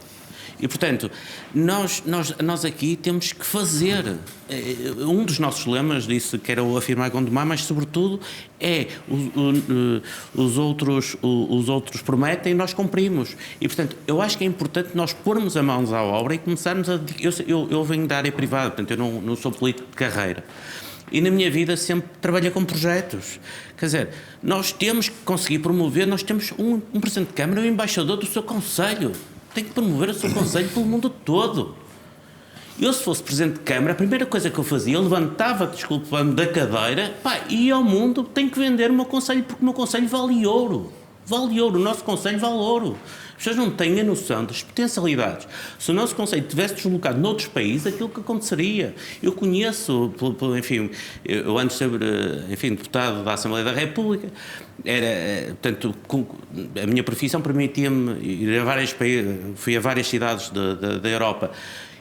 E, portanto, nós aqui temos que fazer. Um dos nossos lemas disse que era o afirmar Gondomar, mas, sobretudo, é os outros prometem e nós cumprimos. E, portanto, eu acho que é importante nós pormos as mãos à obra e começarmos a... Eu venho da área privada, portanto, eu não sou político de carreira. E na minha vida sempre trabalhei com projetos. Quer dizer, nós temos que conseguir promover, nós temos um Presidente de Câmara, um embaixador do seu Concelho. Tem que promover o seu Concelho pelo mundo todo. Eu, se fosse Presidente de Câmara, a primeira coisa que eu fazia, eu levantava, desculpa-me, da cadeira, e ia ao mundo, tenho que vender o meu Concelho, porque o meu Concelho vale ouro. Vale ouro, o nosso Concelho vale ouro. As pessoas não têm a noção das potencialidades. Se o nosso Concelho tivesse deslocado noutros países, aquilo que aconteceria. Eu conheço, enfim, eu antes de ser, deputado da Assembleia da República, portanto, a minha profissão permitia-me ir a vários países, fui a várias cidades da Europa.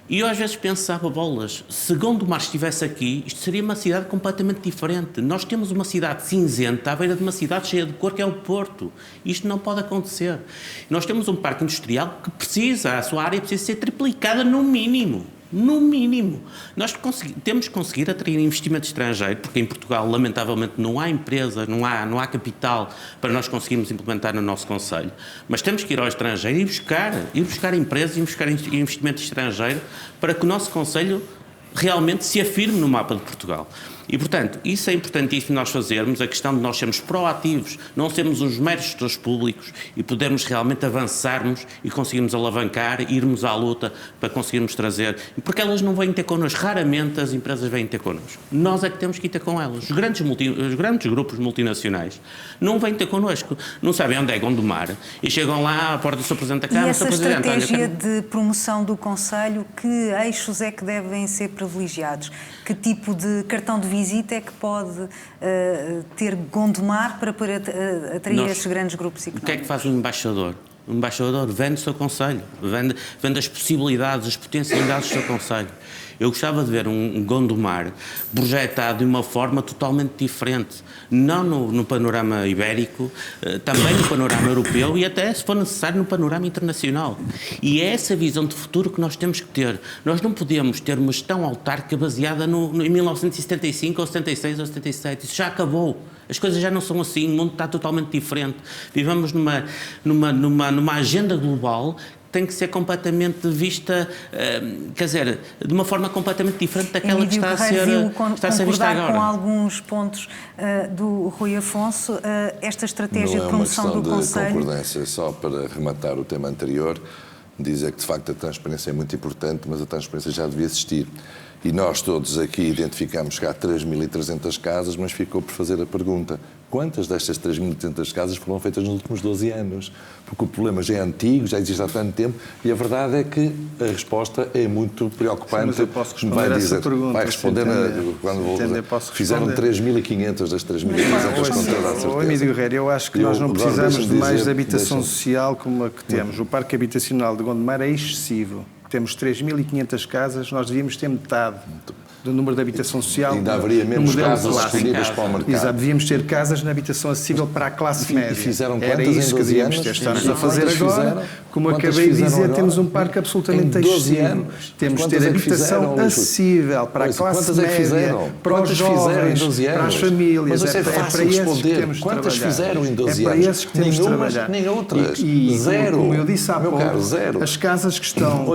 E eu às vezes pensava, bolas, se Gondomar estivesse aqui, isto seria uma cidade completamente diferente. Nós temos uma cidade cinzenta à beira de uma cidade cheia de cor, que é o Porto. Isto não pode acontecer. Nós temos um parque industrial que precisa, a sua área precisa ser triplicada no mínimo. No mínimo. Nós temos que conseguir atrair investimento estrangeiro, porque em Portugal, lamentavelmente, não há empresa, não há capital para nós conseguirmos implementar no nosso Concelho. Mas temos que ir ao estrangeiro e buscar empresas e buscar investimento estrangeiro para que o nosso Concelho realmente se afirme no mapa de Portugal. E, portanto, isso é importantíssimo nós fazermos, a questão de nós sermos proativos, não sermos uns meros gestores públicos e podermos realmente avançarmos e conseguirmos alavancar, irmos à luta para conseguirmos trazer, porque elas não vêm ter connosco, raramente as empresas vêm ter connosco. Nós é que temos que ir ter com elas. Os grandes grupos multinacionais não vêm ter connosco, não sabem onde é Gondomar e chegam lá à porta do Sr. Presidente da Câmara. E essa estratégia de promoção do Concelho, que eixos é que devem ser privilegiados? Que tipo de cartão de visita é que pode ter Gondomar para atrair esses grandes grupos económicos? O que é que faz um embaixador? O embaixador vende o seu Concelho, vende as possibilidades, as potencialidades do seu Concelho. Eu gostava de ver um Gondomar projetado de uma forma totalmente diferente, não no panorama ibérico, também no panorama europeu e até, se for necessário, no panorama internacional. E é essa visão de futuro que nós temos que ter. Nós não podemos ter uma gestão autárquica baseada em 1975 ou 76 ou 77. Isso já acabou. As coisas já não são assim, o mundo está totalmente diferente. Vivemos numa agenda global tem que ser completamente vista, quer dizer, de uma forma completamente diferente daquela que está a ser vista agora. Com alguns pontos do Rui Afonso, esta estratégia de promoção do Conselho... Não é uma questão de concordância, só para rematar o tema anterior, dizer que de facto a transparência é muito importante, mas a transparência já devia existir. E nós todos aqui identificamos que há 3.300 casas, mas ficou por fazer a pergunta: quantas destas 3.300 casas foram feitas nos últimos 12 anos? Porque o problema já é antigo, já existe há tanto tempo, e a verdade é que a resposta é muito preocupante. Sim, mas eu posso responder a essa pergunta. Vai responder fizeram 3.500 das 3.300 com toda a certeza. Emílio Guerreiro, eu acho que nós não precisamos de mais de habitação social como a que temos. O parque habitacional de Gondomar é excessivo. Temos 3.500 casas, nós devíamos ter metade do número de habitação social. Ainda haveria menos casas disponíveis para o mercado. Exato, devíamos ter casas na habitação acessível para a classe média. E fizeram Era quantas isso em 12 que devíamos anos? ter. Estamos a fazer agora, como acabei de dizer, temos um parque absolutamente excessivo. Temos de ter habitação acessível para a classe média, para os jovens, para as famílias. Mas é para esses que temos de trabalhar. Quantas fizeram em 12 anos? É para esses que temos de trabalhar. Nem outras. E Zero. Como eu disse há pouco, as casas que estão...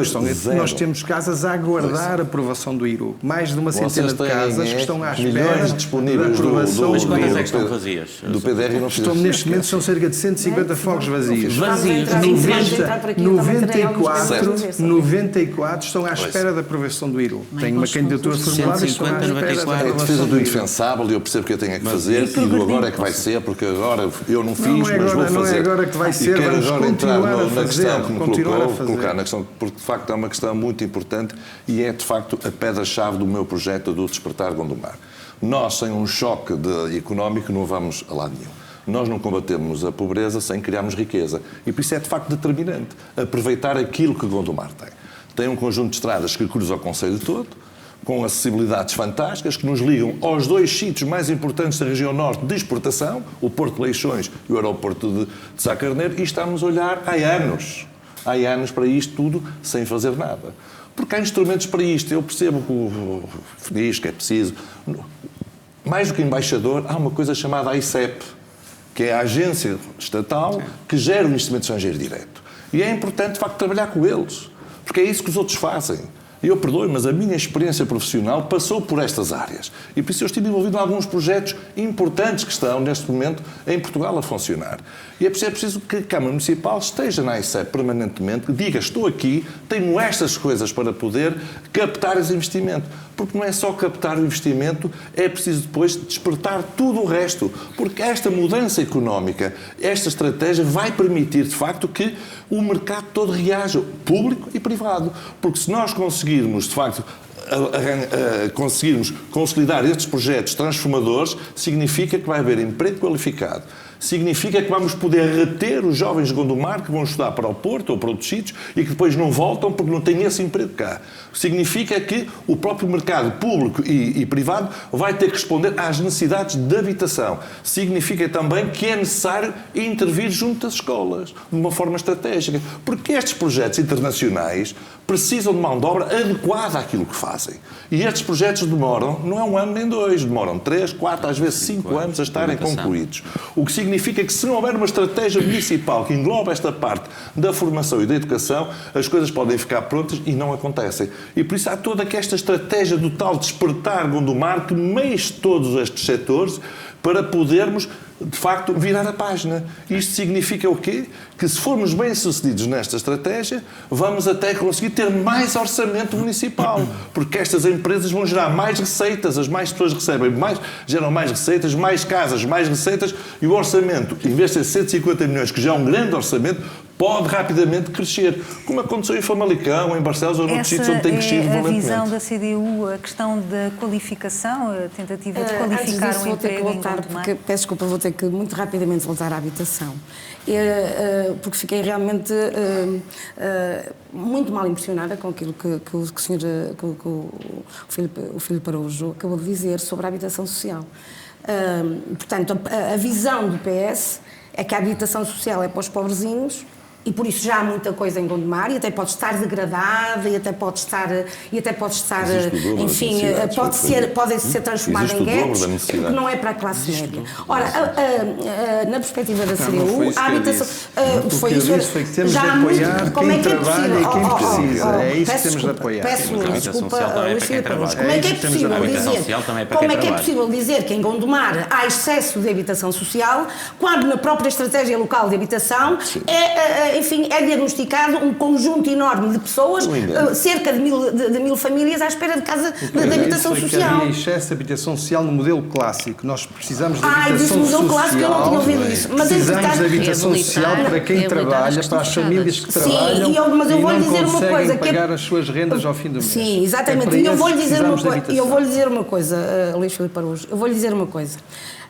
Nós temos casas a aguardar a aprovação do IRU. Mais de uma centena de casas que estão à espera da aprovação Mas quantas é que estão vazias? Do PDR não estão, neste momento, são cerca de 150 fogos vazios. 94 estão à espera da aprovação do IRU. Tem uma candidatura formulada e estão à espera da aprovação do IRU. É a defesa do indefensável, e eu percebo que eu tenho que fazer, e do agora é que vai ser, porque agora eu não fiz, mas vou fazer. Não é agora que vai ser, vamos agora entrar continuar a na questão fazer. que me colocar na questão, porque de facto é uma questão muito importante e é de facto a pedra-chave do meu projeto do Despertar Gondomar. Nós, sem um choque económico, não vamos a lado nenhum. Nós não combatemos a pobreza sem criarmos riqueza. E por isso é de facto determinante aproveitar aquilo que Gondomar tem. Tem um conjunto de estradas que cruza o concelho todo, com acessibilidades fantásticas, que nos ligam aos dois sítios mais importantes da região norte de exportação, o Porto de Leixões e o aeroporto de Sá Carneiro, e estamos a olhar há anos para isto tudo sem fazer nada. Porque há instrumentos para isto. Eu percebo que diz que é preciso. Mais do que embaixador, há uma coisa chamada AICEP, que é a agência estatal que gera o investimento estrangeiro direto. E é importante, de facto, trabalhar com eles, porque é isso que os outros fazem. E eu perdoe, mas a minha experiência profissional passou por estas áreas. E por isso eu estive envolvido em alguns projetos importantes que estão, neste momento, em Portugal a funcionar. E é preciso que a Câmara Municipal esteja na AICEP permanentemente, diga: estou aqui, tenho estas coisas para poder captar esse investimento. Porque não é só captar o investimento, é preciso depois despertar tudo o resto. Porque esta mudança económica, esta estratégia vai permitir, de facto, que o mercado todo reaja, público e privado. Porque se nós conseguirmos, de facto, conseguirmos consolidar estes projetos transformadores, significa que vai haver emprego qualificado. Significa que vamos poder reter os jovens de Gondomar que vão estudar para o Porto ou para outros sítios e que depois não voltam porque não têm esse emprego cá. Significa que o próprio mercado público e privado vai ter que responder às necessidades de habitação. Significa também que é necessário intervir junto às escolas, de uma forma estratégica. Porque estes projetos internacionais precisam de mão de obra adequada àquilo que fazem. E estes projetos demoram, não é um ano nem dois, demoram 3, 4, às vezes 5 anos a estarem concluídos. O que significa que se não houver uma estratégia municipal que englobe esta parte da formação e da educação, as coisas podem ficar prontas e não acontecem. E por isso há toda esta estratégia do tal despertar Gondomar que mexe todos estes setores para podermos, de facto, virar a página. Isto significa o quê? Que se formos bem-sucedidos nesta estratégia, vamos até conseguir ter mais orçamento municipal, porque estas empresas vão gerar mais receitas, as mais pessoas recebem mais, geram mais receitas, mais casas, mais receitas, e o orçamento, em vez de ser 150 milhões, que já é um grande orçamento, pode rapidamente crescer, como aconteceu em Famalicão, em Barcelos ou noutros sítios onde tem crescido valentemente. Essa é a visão da CDU, a questão da qualificação, a tentativa de qualificar o emprego em Gondomar? Peço desculpa, vou ter que muito rapidamente voltar à habitação, porque fiquei realmente muito mal impressionada com aquilo que o Filipe Araújo acabou de dizer sobre a habitação social. Portanto, a visão do PS é que a habitação social é para os pobrezinhos E por isso já há muita coisa em Gondomar, e até pode estar degradada, e até pode estar enfim, pode ser transformada em guetos, porque não é para a classe média. Ora, na perspectiva da CDU, a habitação... Foi isso que temos de apoiar quem trabalha e quem precisa. É isso que temos de apoiar. Peço desculpa, Luís Filipe Araújo. Como é que é possível dizer que em Gondomar há excesso de habitação social, quando na própria estratégia local de habitação é diagnosticado um conjunto enorme de pessoas, cerca de mil famílias à espera de casa de habitação social. Havia excesso de habitação social no modelo clássico. Nós precisamos de habitação disse social. Clássico, eu não tinha ouvido isso. Mas precisamos de habitação social para quem trabalha, para as famílias que trabalham mas eu vou lhe dizer uma coisa, pagar as suas rendas ao fim do mês. Sim, exatamente. E eu vou lhe dizer uma coisa, Luís Filipe Araújo. Eu vou lhe dizer uma coisa.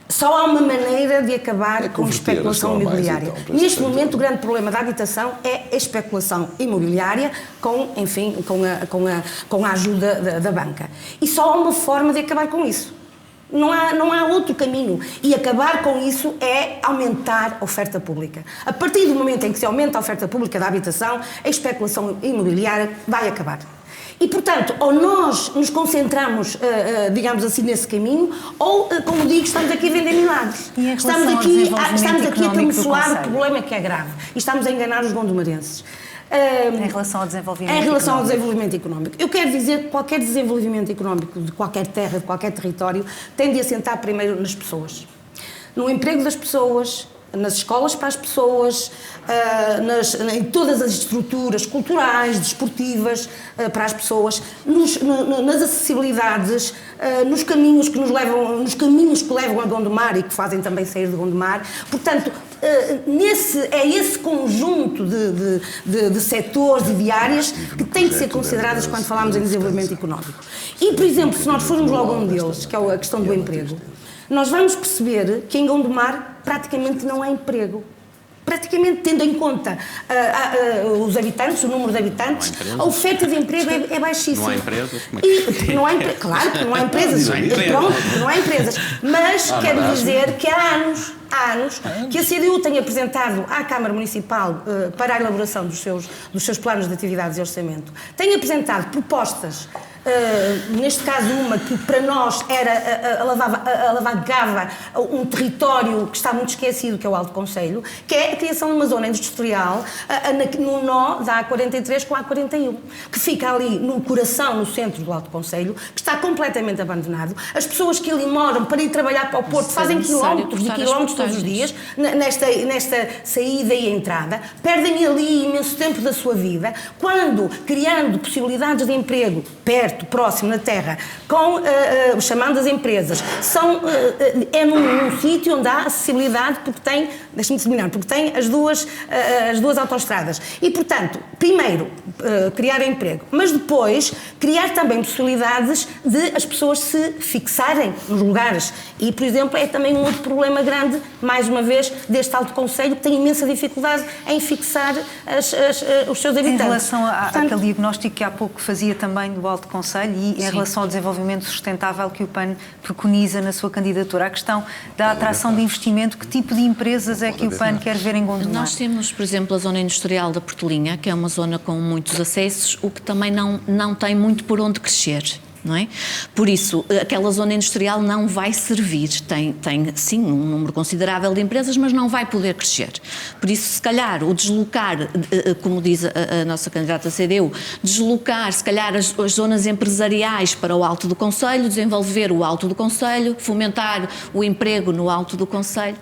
Só há uma maneira de acabar com a especulação imobiliária. Neste momento, o grande problema da habitação é a especulação imobiliária com a ajuda da banca. E só há uma forma de acabar com isso. Não há outro caminho. E acabar com isso é aumentar a oferta pública. A partir do momento em que se aumenta a oferta pública da habitação, a especulação imobiliária vai acabar. E, portanto, ou nós nos concentramos, digamos assim, nesse caminho, ou, como digo, estamos aqui a vender milagres. Estamos aqui a camuflar o problema que é grave. E estamos a enganar os gondomarenses. Em relação ao desenvolvimento económico. Eu quero dizer que qualquer desenvolvimento económico de qualquer terra, de qualquer território, tem de assentar primeiro nas pessoas. No emprego das pessoas, nas escolas para as pessoas, em todas as estruturas culturais, desportivas para as pessoas, nas acessibilidades, nos caminhos que levam a Gondomar e que fazem também sair de Gondomar. Portanto, é esse conjunto de setores e de áreas que têm que ser consideradas quando falamos em desenvolvimento económico. E, por exemplo, se nós formos logo a um deles, que é a questão do emprego, nós vamos perceber que em Gondomar praticamente não há emprego. Praticamente, tendo em conta os habitantes, o número de habitantes, a oferta de emprego é baixíssima. Não há empresas? Claro que não há empresas. Não há empresas. Mas quero dizer que há anos que a CDU tem apresentado à Câmara Municipal para a elaboração dos seus planos de atividades e orçamento, tem apresentado propostas. Neste caso uma que para nós alavancava um território que está muito esquecido, que é o Alto Conselho, que é a criação de uma zona industrial no nó da A43 com a A41, que fica ali no coração, no centro do Alto Conselho, que está completamente abandonado. As pessoas que ali moram para ir trabalhar para o Porto fazem quilómetros e quilómetros todos os dias, nesta saída e entrada, perdem ali imenso tempo da sua vida, quando, criando possibilidades de emprego perto, próximo, na terra, chamando as empresas, é num sítio onde há acessibilidade, porque tem, deixe-me terminar, porque tem as duas autoestradas. E, portanto, primeiro, criar emprego, mas depois criar também possibilidades de as pessoas se fixarem nos lugares. E, por exemplo, é também um outro problema grande, mais uma vez, deste Alto Conselho, que tem imensa dificuldade em fixar os seus habitantes. Em relação àquele diagnóstico que há pouco fazia também do Alto Conselho e em relação ao desenvolvimento sustentável que o PAN preconiza na sua candidatura, a questão da atração de investimento, que tipo de empresas é que o PAN quer ver em Gondomar? Nós temos, por exemplo, a zona industrial da Portelinha, que é uma zona com muitos acessos, o que também não tem muito por onde crescer. Não é? Por isso, aquela zona industrial não vai servir. Tem sim um número considerável de empresas, mas não vai poder crescer. Por isso, se calhar, o deslocar, como diz a nossa candidata CDU, deslocar, se calhar, as zonas empresariais para o Alto do Conselho, desenvolver o Alto do Conselho, fomentar o emprego no Alto do Conselho.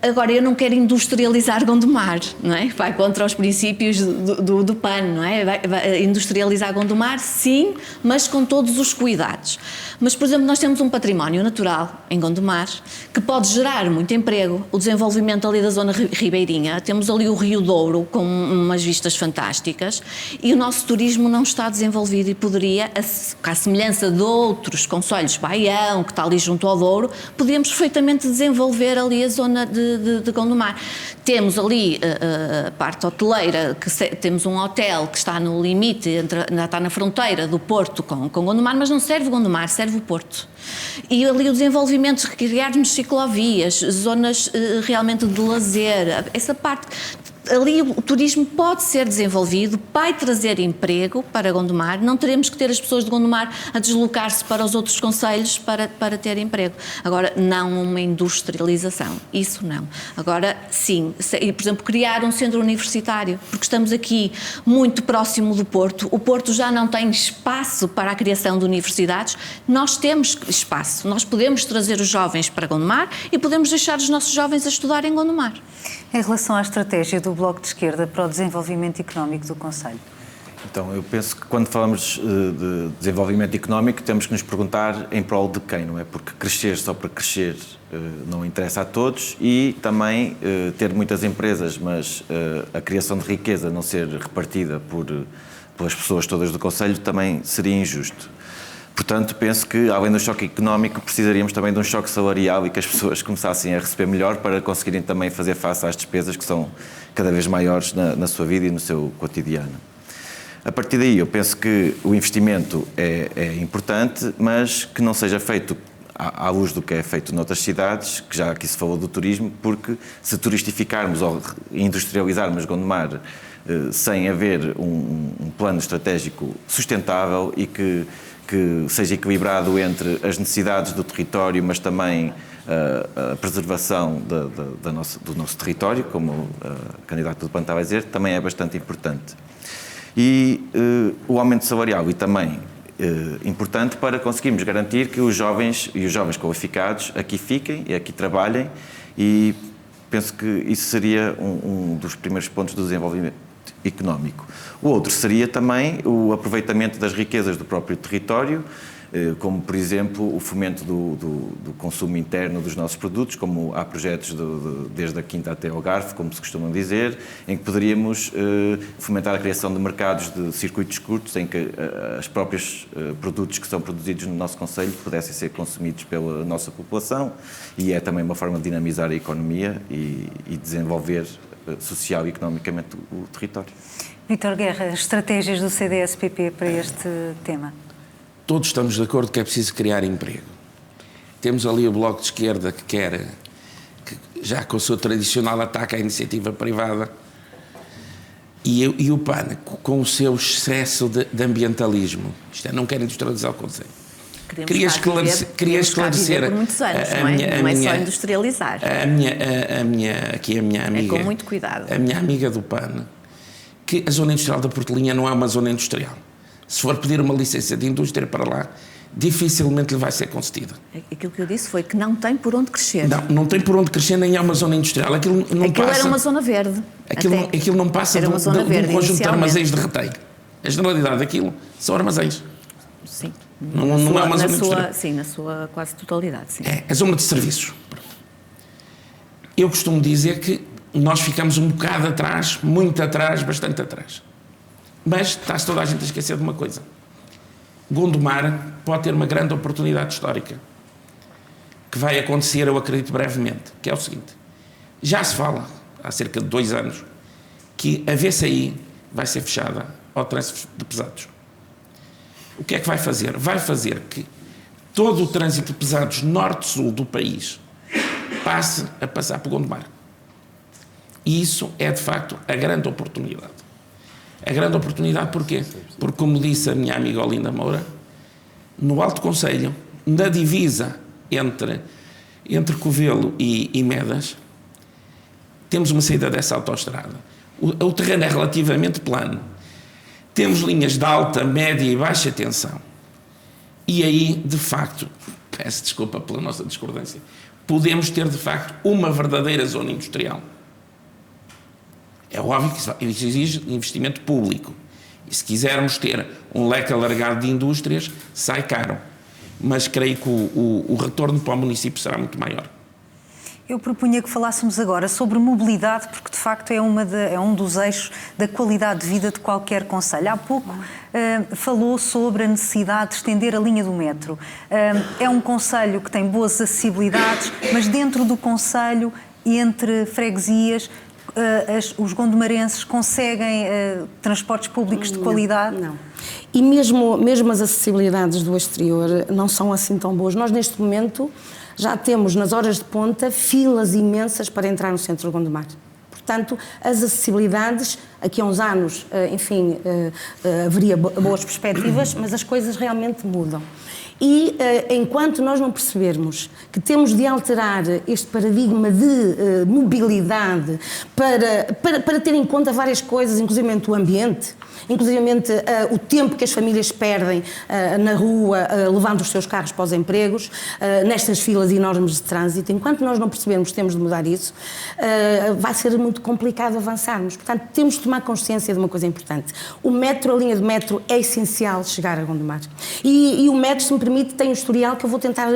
Agora, eu não quero industrializar Gondomar, não é? Vai contra os princípios do PAN, não é? Vai industrializar Gondomar, sim, mas com todos os cuidados. Mas, por exemplo, nós temos um património natural em Gondomar que pode gerar muito emprego, o desenvolvimento ali da zona ribeirinha, temos ali o Rio Douro com umas vistas fantásticas e o nosso turismo não está desenvolvido e poderia, à semelhança de outros concelhos, Baião, que está ali junto ao Douro, podíamos perfeitamente desenvolver ali a zona de Gondomar. Temos ali a parte hoteleira, temos um hotel que está no limite, está na fronteira do Porto com Gondomar, mas não serve Gondomar, serve o Porto. E ali o desenvolvimento, criarmos ciclovias, zonas realmente de lazer, essa parte ali o turismo pode ser desenvolvido, vai trazer emprego para Gondomar, não teremos que ter as pessoas de Gondomar a deslocar-se para os outros concelhos para ter emprego. Agora, não uma industrialização, isso não. Agora, sim, por exemplo, criar um centro universitário, porque estamos aqui muito próximo do Porto, o Porto já não tem espaço para a criação de universidades, nós temos espaço, nós podemos trazer os jovens para Gondomar e podemos deixar os nossos jovens a estudar em Gondomar. Em relação à estratégia do Bloco de Esquerda para o desenvolvimento económico do concelho? Então, eu penso que quando falamos de desenvolvimento económico temos que nos perguntar em prol de quem, não é? Porque crescer só para crescer não interessa a todos e também ter muitas empresas, mas a criação de riqueza não ser repartida pelas pessoas todas do concelho também seria injusto. Portanto, penso que, além do choque económico, precisaríamos também de um choque salarial e que as pessoas começassem a receber melhor para conseguirem também fazer face às despesas que são cada vez maiores na sua vida e no seu cotidiano. A partir daí, eu penso que o investimento é importante, mas que não seja feito à luz do que é feito noutras cidades, que já aqui se falou do turismo, porque se turistificarmos ou industrializarmos Gondomar sem haver um plano estratégico sustentável e que seja equilibrado entre as necessidades do território, mas também a preservação do nosso território, como a candidata do PAN estava a dizer, também é bastante importante. E o aumento salarial e também importante para conseguirmos garantir que os jovens e os jovens qualificados aqui fiquem e aqui trabalhem, e penso que isso seria um dos primeiros pontos do desenvolvimento económico. O outro seria também o aproveitamento das riquezas do próprio território, como, por exemplo, o fomento do consumo interno dos nossos produtos, como há projetos desde a Quinta até ao Garfo, como se costuma dizer, em que poderíamos fomentar a criação de mercados de circuitos curtos, em que os próprios produtos que são produzidos no nosso concelho pudessem ser consumidos pela nossa população, e é também uma forma de dinamizar a economia e desenvolver social e economicamente o território. Vítor Guerra, estratégias do CDS-PP para este tema? Todos estamos de acordo que é preciso criar emprego. Temos ali o Bloco de Esquerda que quer, já com o seu tradicional ataque à iniciativa privada, e o PAN com o seu excesso de ambientalismo. Isto é, não quer industrializar o concelho. Queria esclarecer por muitos anos, não é só industrializar. A minha amiga, é com muito cuidado. A minha amiga do PAN, que a zona industrial da Portelinha não é uma zona industrial. Se for pedir uma licença de indústria para lá, dificilmente lhe vai ser concedida. Aquilo que eu disse foi que não tem por onde crescer. Não tem por onde crescer, nem é uma zona industrial. Aquilo era uma zona verde. Aquilo não passa de um conjunto de armazéns de reteio. A generalidade daquilo são armazéns. Sim. Não é uma zona industrial. Sim, na sua quase totalidade. Sim. É a zona de serviços. Eu costumo dizer que nós ficamos um bocado atrás, muito atrás, bastante atrás. Mas está-se toda a gente a esquecer de uma coisa. Gondomar pode ter uma grande oportunidade histórica, que vai acontecer, eu acredito, brevemente, que é o seguinte. Já se fala, há cerca de 2 anos, que a VCI vai ser fechada ao trânsito de pesados. O que é que vai fazer? Vai fazer que todo o trânsito de pesados norte-sul do país passe a passar por Gondomar. E isso é, de facto, a grande oportunidade. A grande oportunidade porquê? Porque, como disse a minha amiga Olinda Moura, no Alto Concelho, na divisa entre Covelo e Medas, temos uma saída dessa autoestrada. O terreno é relativamente plano. Temos linhas de alta, média e baixa tensão. E aí, de facto, peço desculpa pela nossa discordância, podemos ter, de facto, uma verdadeira zona industrial. É óbvio que isso exige investimento público. E se quisermos ter um leque alargado de indústrias, sai caro. Mas creio que o retorno para o município será muito maior. Eu propunha que falássemos agora sobre mobilidade, porque de facto é um dos eixos da qualidade de vida de qualquer concelho. Há pouco falou sobre a necessidade de estender a linha do metro. É um concelho que tem boas acessibilidades, mas dentro do concelho e entre freguesias, os gondomarenses conseguem transportes públicos de qualidade? Não. E mesmo as acessibilidades do exterior não são assim tão boas. Nós, neste momento, já temos, nas horas de ponta, filas imensas para entrar no centro de Gondomar. Portanto, as acessibilidades, aqui a uns anos, enfim, haveria boas perspectivas, mas as coisas realmente mudam. E enquanto nós não percebermos que temos de alterar este paradigma de mobilidade para ter em conta várias coisas, inclusive o ambiente, inclusive o tempo que as famílias perdem na rua, levando os seus carros para os empregos, nestas filas enormes de trânsito, enquanto nós não percebermos que temos de mudar isso, vai ser muito complicado avançarmos. Portanto, temos de tomar consciência de uma coisa importante. O metro, a linha de metro, é essencial chegar a Gondomar. E o metro, se me permite, tem um historial que eu vou tentar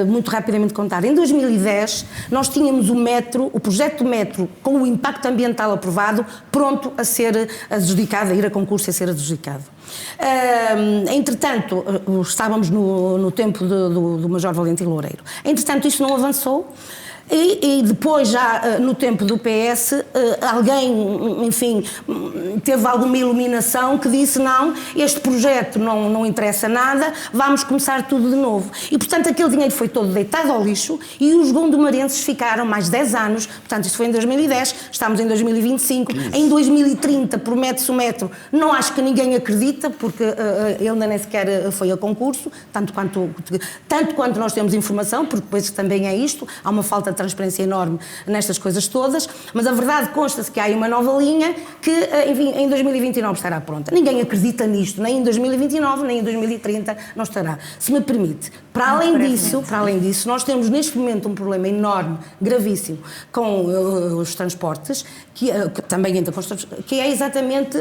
muito rapidamente contar. Em 2010, nós tínhamos o projeto do metro, com o impacto ambiental aprovado, pronto a ser adjudicado, a ir a concurso e a ser adjudicado. Entretanto, estávamos no tempo do Major Valentim Loureiro. Entretanto, isto não avançou. E depois, já no tempo do PS, alguém, enfim, teve alguma iluminação que disse: não, este projeto não interessa nada, vamos começar tudo de novo. E, portanto, aquele dinheiro foi todo deitado ao lixo e os gondomarenses ficaram mais 10 anos, portanto, isto foi em 2010, estamos em 2025, em 2030 promete-se o metro. Não acho que ninguém acredita, porque ele ainda nem sequer foi a concurso, tanto quanto nós temos informação, porque depois também é isto, há uma falta de transparência enorme nestas coisas todas, mas a verdade consta-se que há aí uma nova linha que, enfim, em 2029 estará pronta. Ninguém acredita nisto, nem em 2029, nem em 2030 não estará. Se me permite, para além disso, nós temos neste momento um problema enorme, gravíssimo, com os transportes, que também entra com os transportes, que é exatamente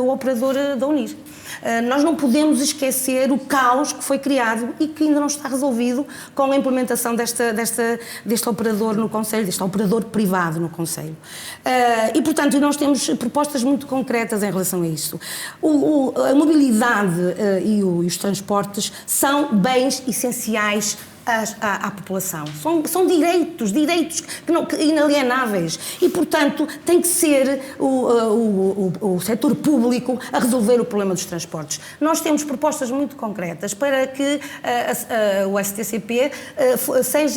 o operador da UNIR. Nós não podemos esquecer o caos que foi criado e que ainda não está resolvido com a implementação deste operador no Conselho, deste operador privado no Conselho. E, portanto, nós temos propostas muito concretas em relação a isso. A mobilidade e os transportes são bens essenciais à população. São direitos inalienáveis e, portanto, tem que ser o setor público a resolver o problema dos transportes. Nós temos propostas muito concretas para que o STCP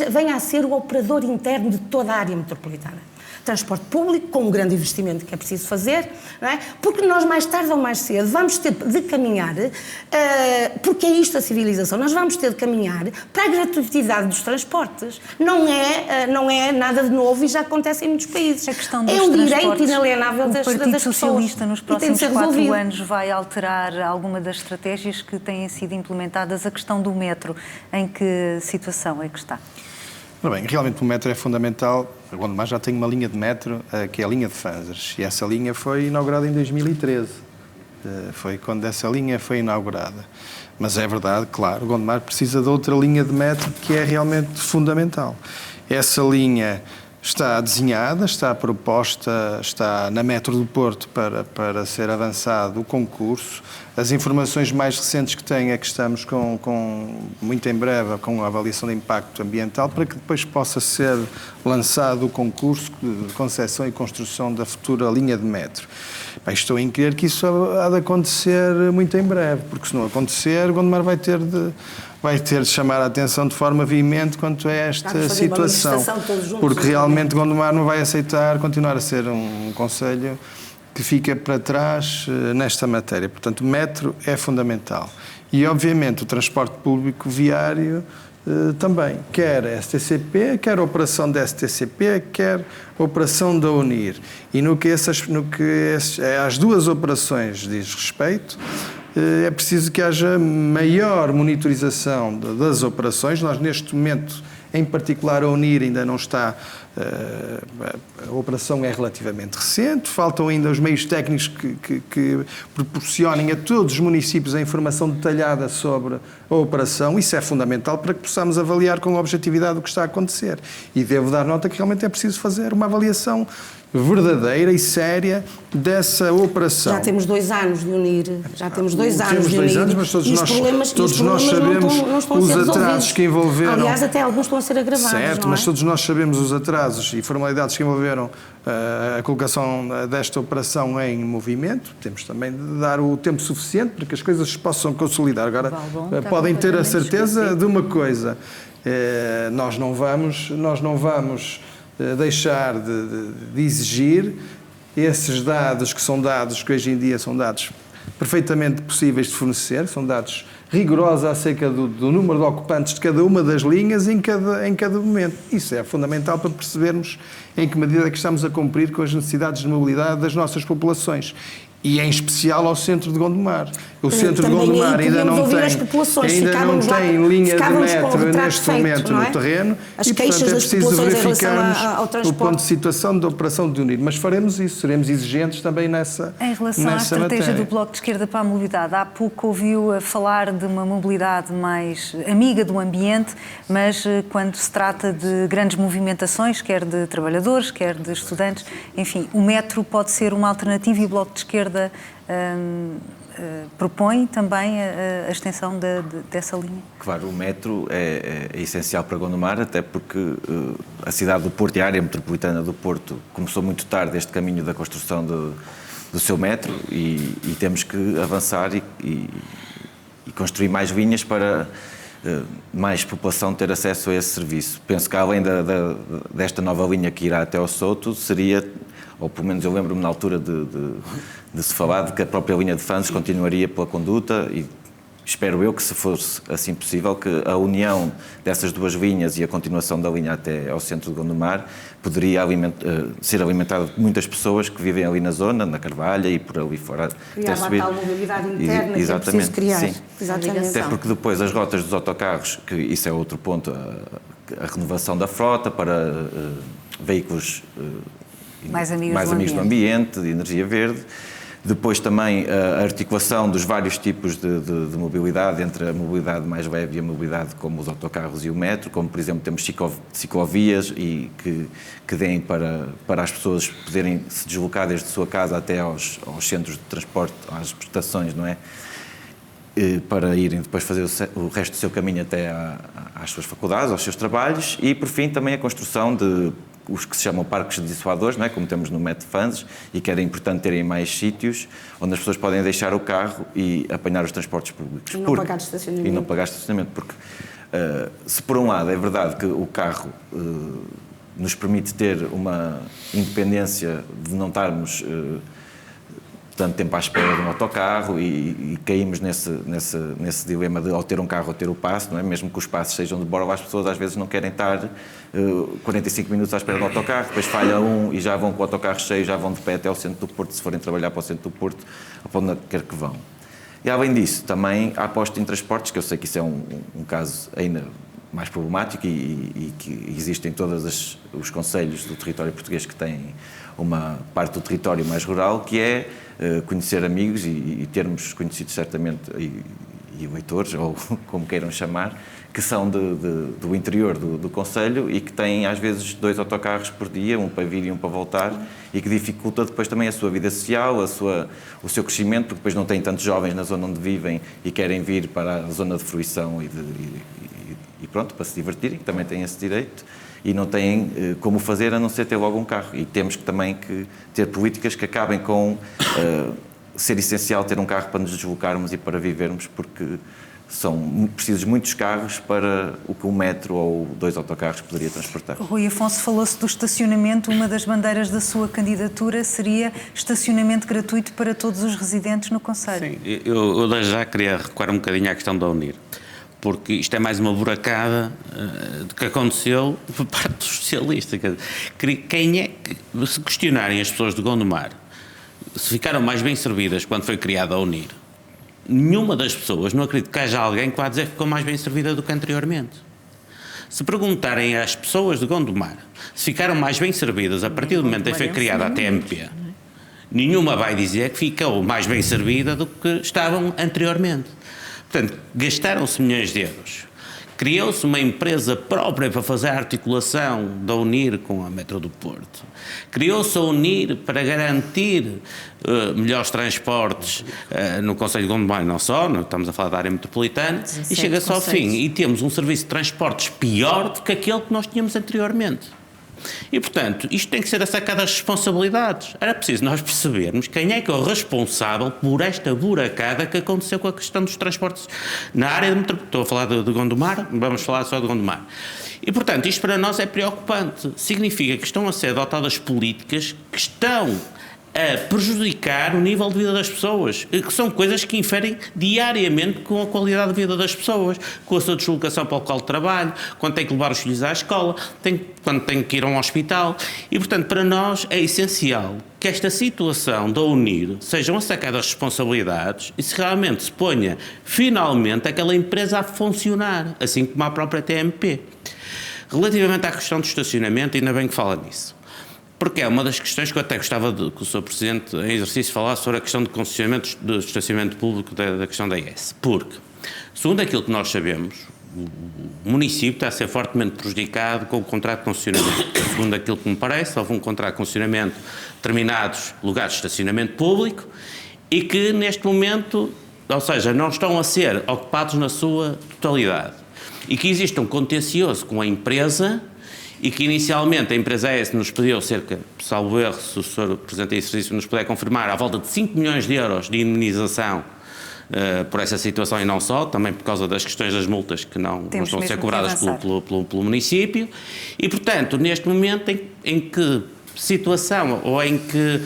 venha a ser o operador interno de toda a área metropolitana. Transporte público, com um grande investimento que é preciso fazer, não é? Porque nós mais tarde ou mais cedo vamos ter de caminhar, porque é isto a civilização, nós vamos ter de caminhar para a gratuitidade dos transportes. Não é nada de novo e já acontece em muitos países. A questão dos é um direito inalienável das pessoas. O Partido Socialista nos próximos 4 anos vai alterar alguma das estratégias que têm sido implementadas. A questão do metro, em que situação é que está? Ora bem, realmente o metro é fundamental. Gondomar já tem uma linha de metro, que é a linha de Fanzas, e essa linha foi inaugurada em 2013. Foi quando essa linha foi inaugurada. Mas é verdade, claro, Gondomar precisa de outra linha de metro que é realmente fundamental. Essa linha está desenhada, está proposta, está na Metro do Porto para ser avançado o concurso. As informações mais recentes que tenho é que estamos muito em breve com a avaliação de impacto ambiental para que depois possa ser lançado o concurso de concepção e construção da futura linha de metro. Bem, estou em crer que isso há de acontecer muito em breve, porque se não acontecer, Gondomar vai ter de chamar a atenção de forma veemente quanto a esta situação, porque realmente Gondomar não vai aceitar continuar a ser um concelho que fica para trás nesta matéria. Portanto, o metro é fundamental. E, obviamente, o transporte público viário também, quer a STCP, quer a operação da STCP, quer a operação da UNIR. E no que às duas operações diz respeito, é preciso que haja maior monitorização das operações. Nós, neste momento, em particular, a UNIR ainda não está... A operação é relativamente recente, faltam ainda os meios técnicos que proporcionem a todos os municípios a informação detalhada sobre a operação. Isso é fundamental para que possamos avaliar com objetividade o que está a acontecer. E devo dar nota que realmente é preciso fazer uma avaliação verdadeira e séria dessa operação. Já temos 2 anos de UNIR, mas todos nós sabemos os atrasos que envolveram. Aliás, até alguns estão a ser agravados. Certo, mas todos nós sabemos os atrasos e formalidades que envolveram a colocação desta operação em movimento. Temos também de dar o tempo suficiente para que as coisas se possam consolidar. Agora, podem ter a certeza de uma coisa: nós não vamos deixar de exigir esses dados que hoje em dia são dados perfeitamente possíveis de fornecer, são dados rigorosos acerca do número de ocupantes de cada uma das linhas em cada momento. Isso é fundamental para percebermos em que medida é que estamos a cumprir com as necessidades de mobilidade das nossas populações. E em especial ao centro de Gondomar. O centro de Gondomar ainda não tem linha de metro neste momento no terreno e, portanto, é preciso verificarmos o ponto de situação da operação de unir. Mas faremos isso, seremos exigentes também nessa matéria. Em relação à estratégia do Bloco de Esquerda para a mobilidade, há pouco ouviu falar de uma mobilidade mais amiga do ambiente, mas quando se trata de grandes movimentações, quer de trabalhadores, quer de estudantes, enfim, o metro pode ser uma alternativa e o Bloco de Esquerda propõe também a extensão dessa linha. Claro, o metro é essencial para Gondomar, até porque a cidade do Porto e a área metropolitana do Porto começou muito tarde este caminho da construção do seu metro e temos que avançar e construir mais linhas para mais população ter acesso a esse serviço. Penso que além desta nova linha que irá até ao Souto, seria, ou pelo menos eu lembro-me na altura de se falar de que a própria linha de Fanzes continuaria pela conduta e espero eu que, se fosse assim possível, que a união dessas duas linhas e a continuação da linha até ao centro de Gondomar poderia ser alimentada por muitas pessoas que vivem ali na zona, na Carvalha e por ali fora. Criava a tal mobilidade interna que é preciso criar. Sim. Exatamente. Até porque depois as rotas dos autocarros, que isso é outro ponto, a renovação da frota para veículos mais amigos do ambiente, de energia verde. Depois também a articulação dos vários tipos de mobilidade, entre a mobilidade mais leve e a mobilidade como os autocarros e o metro, como por exemplo temos ciclovias e que deem para as pessoas poderem se deslocar desde a sua casa até aos centros de transporte, às estações, não é? Para irem depois fazer o resto do seu caminho até às suas faculdades, aos seus trabalhos e por fim também a construção de os que se chamam parques dissuadores, não é? Como temos no Metro Fanzes, e que era importante terem mais sítios onde as pessoas podem deixar o carro e apanhar os transportes públicos. E não pagar estacionamento. E não pagar estacionamento, porque se por um lado é verdade que o carro nos permite ter uma independência de não estarmos tanto tempo à espera de um autocarro e caímos nesse dilema de ao ter um carro ou ter o passe, não é? Mesmo que os passes sejam de borla, as pessoas às vezes não querem estar 45 minutos à espera do autocarro, depois falha um e já vão com o autocarro cheio, já vão de pé até ao centro do Porto, se forem trabalhar para o centro do Porto ou para onde quer que vão. E além disso, também a aposta em transportes, que eu sei que isso é um caso ainda mais problemático e que existe em todos os concelhos do território português que têm uma parte do território mais rural, que é conhecer amigos e termos conhecido certamente e eleitores, ou como queiram chamar, que são do interior do concelho e que têm às vezes 2 autocarros por dia, um para vir e um para voltar, e que dificulta depois também a sua vida social, o seu crescimento, porque depois não têm tantos jovens na zona onde vivem e querem vir para a zona de fruição e pronto, para se divertirem, que também têm esse direito, e não têm como fazer a não ser ter logo um carro. E temos também que ter políticas que acabem com ser essencial ter um carro para nos deslocarmos e para vivermos, porque são precisos muitos carros para o que um metro ou 2 autocarros poderia transportar. Rui Afonso, falou-se do estacionamento. Uma das bandeiras da sua candidatura seria estacionamento gratuito para todos os residentes no concelho. Sim, eu desde já queria recuar um bocadinho à questão da UNIR, porque isto é mais uma buracada do que aconteceu por parte dos socialistas. Quem é que, se questionarem as pessoas de Gondomar, se ficaram mais bem servidas quando foi criada a UNIR, nenhuma das pessoas, não acredito que haja alguém que vá dizer que ficou mais bem servida do que anteriormente. Se perguntarem às pessoas de Gondomar se ficaram mais bem servidas a partir do momento em que foi criada a TMP, nenhuma vai dizer que ficou mais bem servida do que estavam anteriormente. Portanto, gastaram-se milhões de euros. Criou-se uma empresa própria para fazer a articulação da UNIR com a Metro do Porto. Criou-se a UNIR para garantir melhores transportes no concelho de Gondomar, não só, estamos a falar da área metropolitana, e chega-se ao fim e temos um serviço de transportes pior do que aquele que nós tínhamos anteriormente. E, portanto, isto tem que ser assacado às responsabilidades. Era preciso nós percebermos quem é que é o responsável por esta buracada que aconteceu com a questão dos transportes na área de metropolitana. Estou a falar de Gondomar, vamos falar só de Gondomar. E, portanto, isto para nós é preocupante. Significa que estão a ser adotadas políticas que estão a prejudicar o nível de vida das pessoas, que são coisas que inferem diariamente com a qualidade de vida das pessoas, com a sua deslocação para o local de trabalho, quando tem que levar os filhos à escola, quando tem que ir a um hospital. E, portanto, para nós é essencial que esta situação da UNIR sejam sacadas responsabilidades e se realmente se ponha finalmente aquela empresa a funcionar, assim como a própria TMP. Relativamente à questão do estacionamento, ainda bem que fala nisso. Porque é uma das questões que eu até gostava que o Sr. Presidente, em exercício, falasse sobre a questão do concessionamento do estacionamento público da questão da IES. Porque, segundo aquilo que nós sabemos, o município está a ser fortemente prejudicado com o contrato de concessionamento. Segundo aquilo que me parece, houve um contrato de concessionamento de determinados lugares de estacionamento público e que, neste momento, ou seja, não estão a ser ocupados na sua totalidade. E que existe um contencioso com a empresa e que inicialmente a empresa ES nos pediu cerca, salvo erro, se o Sr. Presidente em exercício nos puder confirmar, à volta de 5 milhões de euros de indemnização por essa situação e não só, também por causa das questões das multas que não estão a ser cobradas pelo município. E, portanto, neste momento em que situação ou em que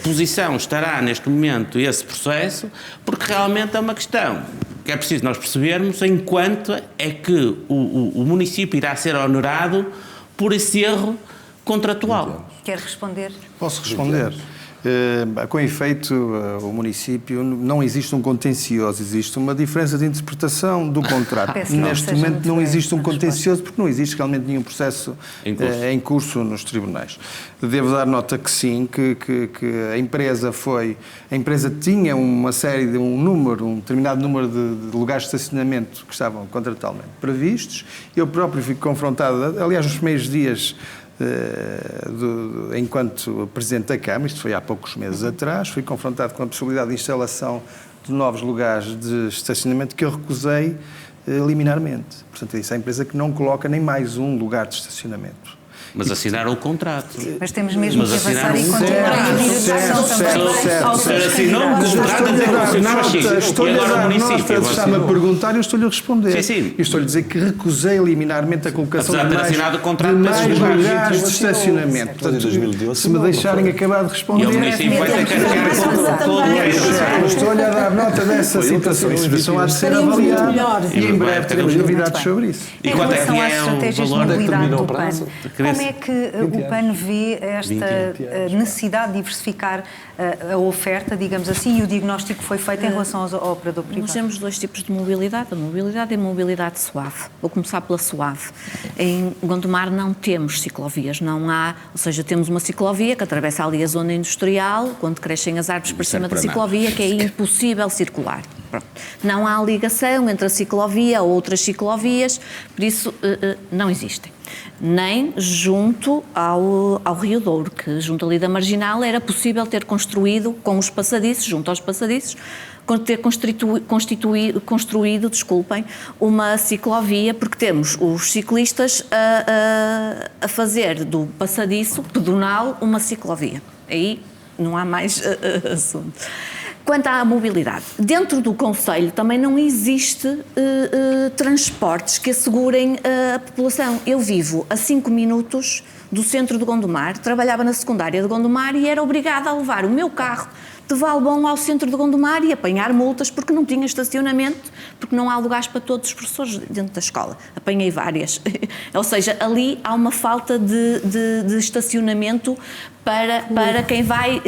posição estará neste momento esse processo, porque realmente é uma questão que é preciso nós percebermos em quanto é que o município irá ser honorado por esse erro contratual. Quer responder? Posso responder? Com efeito, o município, não existe um contencioso, existe uma diferença de interpretação do contrato. Neste momento não existe um contencioso porque não existe realmente nenhum processo em curso nos tribunais. Devo dar nota que sim, que a empresa tinha uma série de um determinado número de lugares de estacionamento que estavam contratualmente previstos. Eu próprio fico confrontado, aliás, nos primeiros dias enquanto Presidente da Câmara, isto foi há poucos meses atrás, fui confrontado com a possibilidade de instalação de novos lugares de estacionamento que eu recusei liminarmente. Portanto, isso é a empresa que não coloca nem mais um lugar de estacionamento. Mas assinaram o contrato. Mas temos mesmo que avançar e continuar a assinou o contrato a dizer que funcionava X. E agora o município está-me a perguntar e eu estou-lhe a responder. Sim. E estou-lhe a dizer que recusei liminarmente a colocação de mais lugares de estacionamento. Portanto, se me deixarem acabar de responder... E o município vai ter que arcar com o... Estou-lhe a dar nota dessa situação. A situação há de ser avaliada e em breve teremos novidades sobre isso. E quanto é que é o valor de mobilidade do PAN? Como é que o PAN vê esta necessidade de diversificar a oferta, digamos assim, e o diagnóstico que foi feito em relação ao operador privado? Nós temos dois tipos de mobilidade, a mobilidade e a mobilidade suave. Vou começar pela suave. Em Gondomar não temos ciclovias, não há, ou seja, temos uma ciclovia que atravessa ali a zona industrial, quando crescem as árvores para cima da ciclovia, que é impossível circular. Pronto. Não há ligação entre a ciclovia ou outras ciclovias, por isso não existem. Nem junto ao Rio Douro, que junto ali da Marginal era possível ter construído com os passadiços, junto aos passadiços, ter construído, uma ciclovia, porque temos os ciclistas a fazer do passadiço pedonal uma ciclovia. Aí não há mais assunto. Quanto à mobilidade, dentro do concelho também não existe transportes que assegurem a população. Eu vivo a 5 minutos do centro de Gondomar, trabalhava na secundária de Gondomar e era obrigada a levar o meu carro de Valbom ao centro de Gondomar e apanhar multas porque não tinha estacionamento, porque não há lugares para todos os professores dentro da escola. Apanhei várias. Ou seja, ali há uma falta de estacionamento para quem vai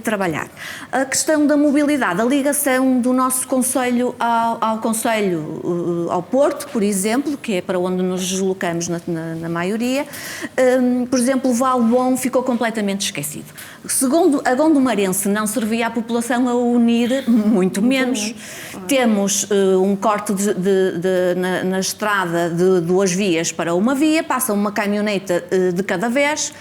trabalhar. A questão da mobilidade, a ligação do nosso concelho ao concelho, ao Porto, por exemplo, que é para onde nos deslocamos na maioria, por exemplo, Valbom ficou completamente esquecido. Segundo a gondomarense, não servia à população a unir, muito menos. Temos um corte na estrada de 2 vias para uma via, passa uma caminhoneta de cada vez.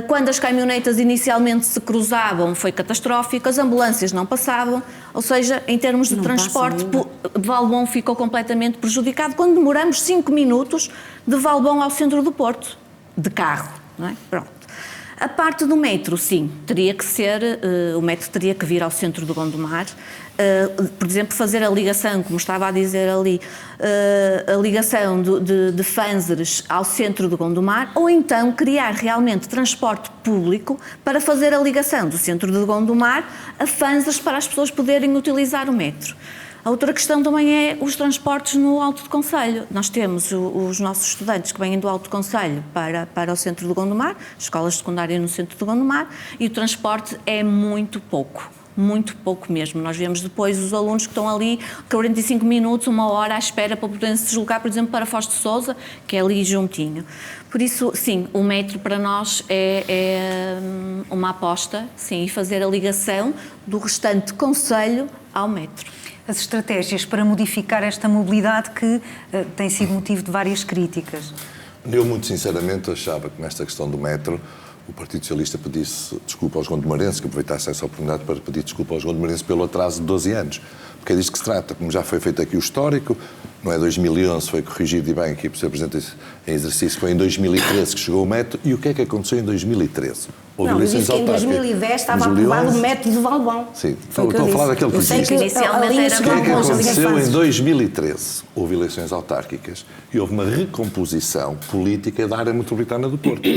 Quando as caminhonetas inicialmente se cruzavam foi catastrófico, as ambulâncias não passavam, ou seja, em termos de transporte, Valbom ficou completamente prejudicado quando demoramos 5 minutos de Valbom ao centro do Porto, de carro, não é? Pronto. A parte do metro, sim, teria que ser, o metro teria que vir ao centro de Gondomar, por exemplo, fazer a ligação, como estava a dizer ali, a ligação de Fanzeres ao centro de Gondomar, ou então criar realmente transporte público para fazer a ligação do centro de Gondomar a Fanzeres para as pessoas poderem utilizar o metro. A outra questão também é os transportes no Alto de Concelho. Nós temos os nossos estudantes que vêm do Alto de Concelho para o centro de Gondomar, escolas secundárias no centro de Gondomar, e o transporte é muito pouco mesmo. Nós vemos depois os alunos que estão ali 45 minutos, 1 hora à espera para poderem se deslocar, por exemplo, para Foz de Sousa, que é ali juntinho. Por isso, sim, o metro para nós é uma aposta, sim, e fazer a ligação do restante concelho ao metro. As estratégias para modificar esta mobilidade que tem sido motivo de várias críticas. Eu, muito sinceramente, achava que nesta questão do metro o Partido Socialista pedisse desculpa aos gondomarenses, que aproveitasse essa oportunidade para pedir desculpa aos gondomarenses pelo atraso de 12 anos. Porque é disto que se trata. Como já foi feito aqui o histórico, não é 2011, foi corrigido e bem aqui por Sr. Presidente em exercício, foi em 2013 que chegou o metro. E o que é que aconteceu em 2013? Houve eleições que em 2010 estava aprovado o metro de Valbão. Sim, estou a falar daquele que existe. Inicialmente era O que é que aconteceu em 2013? Houve eleições autárquicas e houve uma recomposição política da área metropolitana do Porto.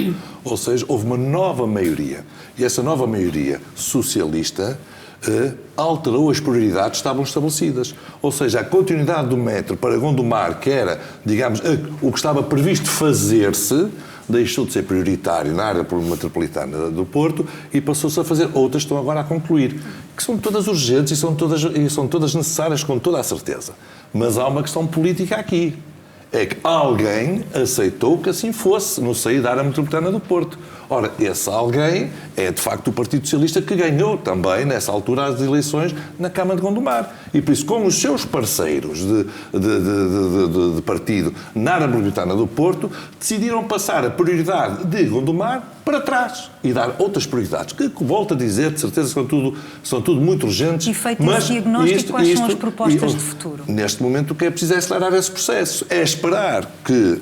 Ou seja, houve uma nova maioria. E essa nova maioria socialista alterou as prioridades que estavam estabelecidas. Ou seja, a continuidade do metro para Gondomar, que era, digamos, o que estava previsto fazer-se, deixou de ser prioritário na área metropolitana do Porto e passou-se a fazer outras que estão agora a concluir, que são todas urgentes e são todas necessárias com toda a certeza. Mas há uma questão política aqui. É que alguém aceitou que assim fosse no seio da área metropolitana do Porto. Ora, esse alguém é, de facto, o Partido Socialista que ganhou também, nessa altura, as eleições na Câmara de Gondomar. E, por isso, com os seus parceiros de partido na área metropolitana do Porto, decidiram passar a prioridade de Gondomar para trás e dar outras prioridades, que, volto a dizer, de certeza são tudo muito urgentes. E feito esse diagnóstico, quais são as propostas de futuro? Neste momento, o que é preciso é acelerar esse processo. É esperar que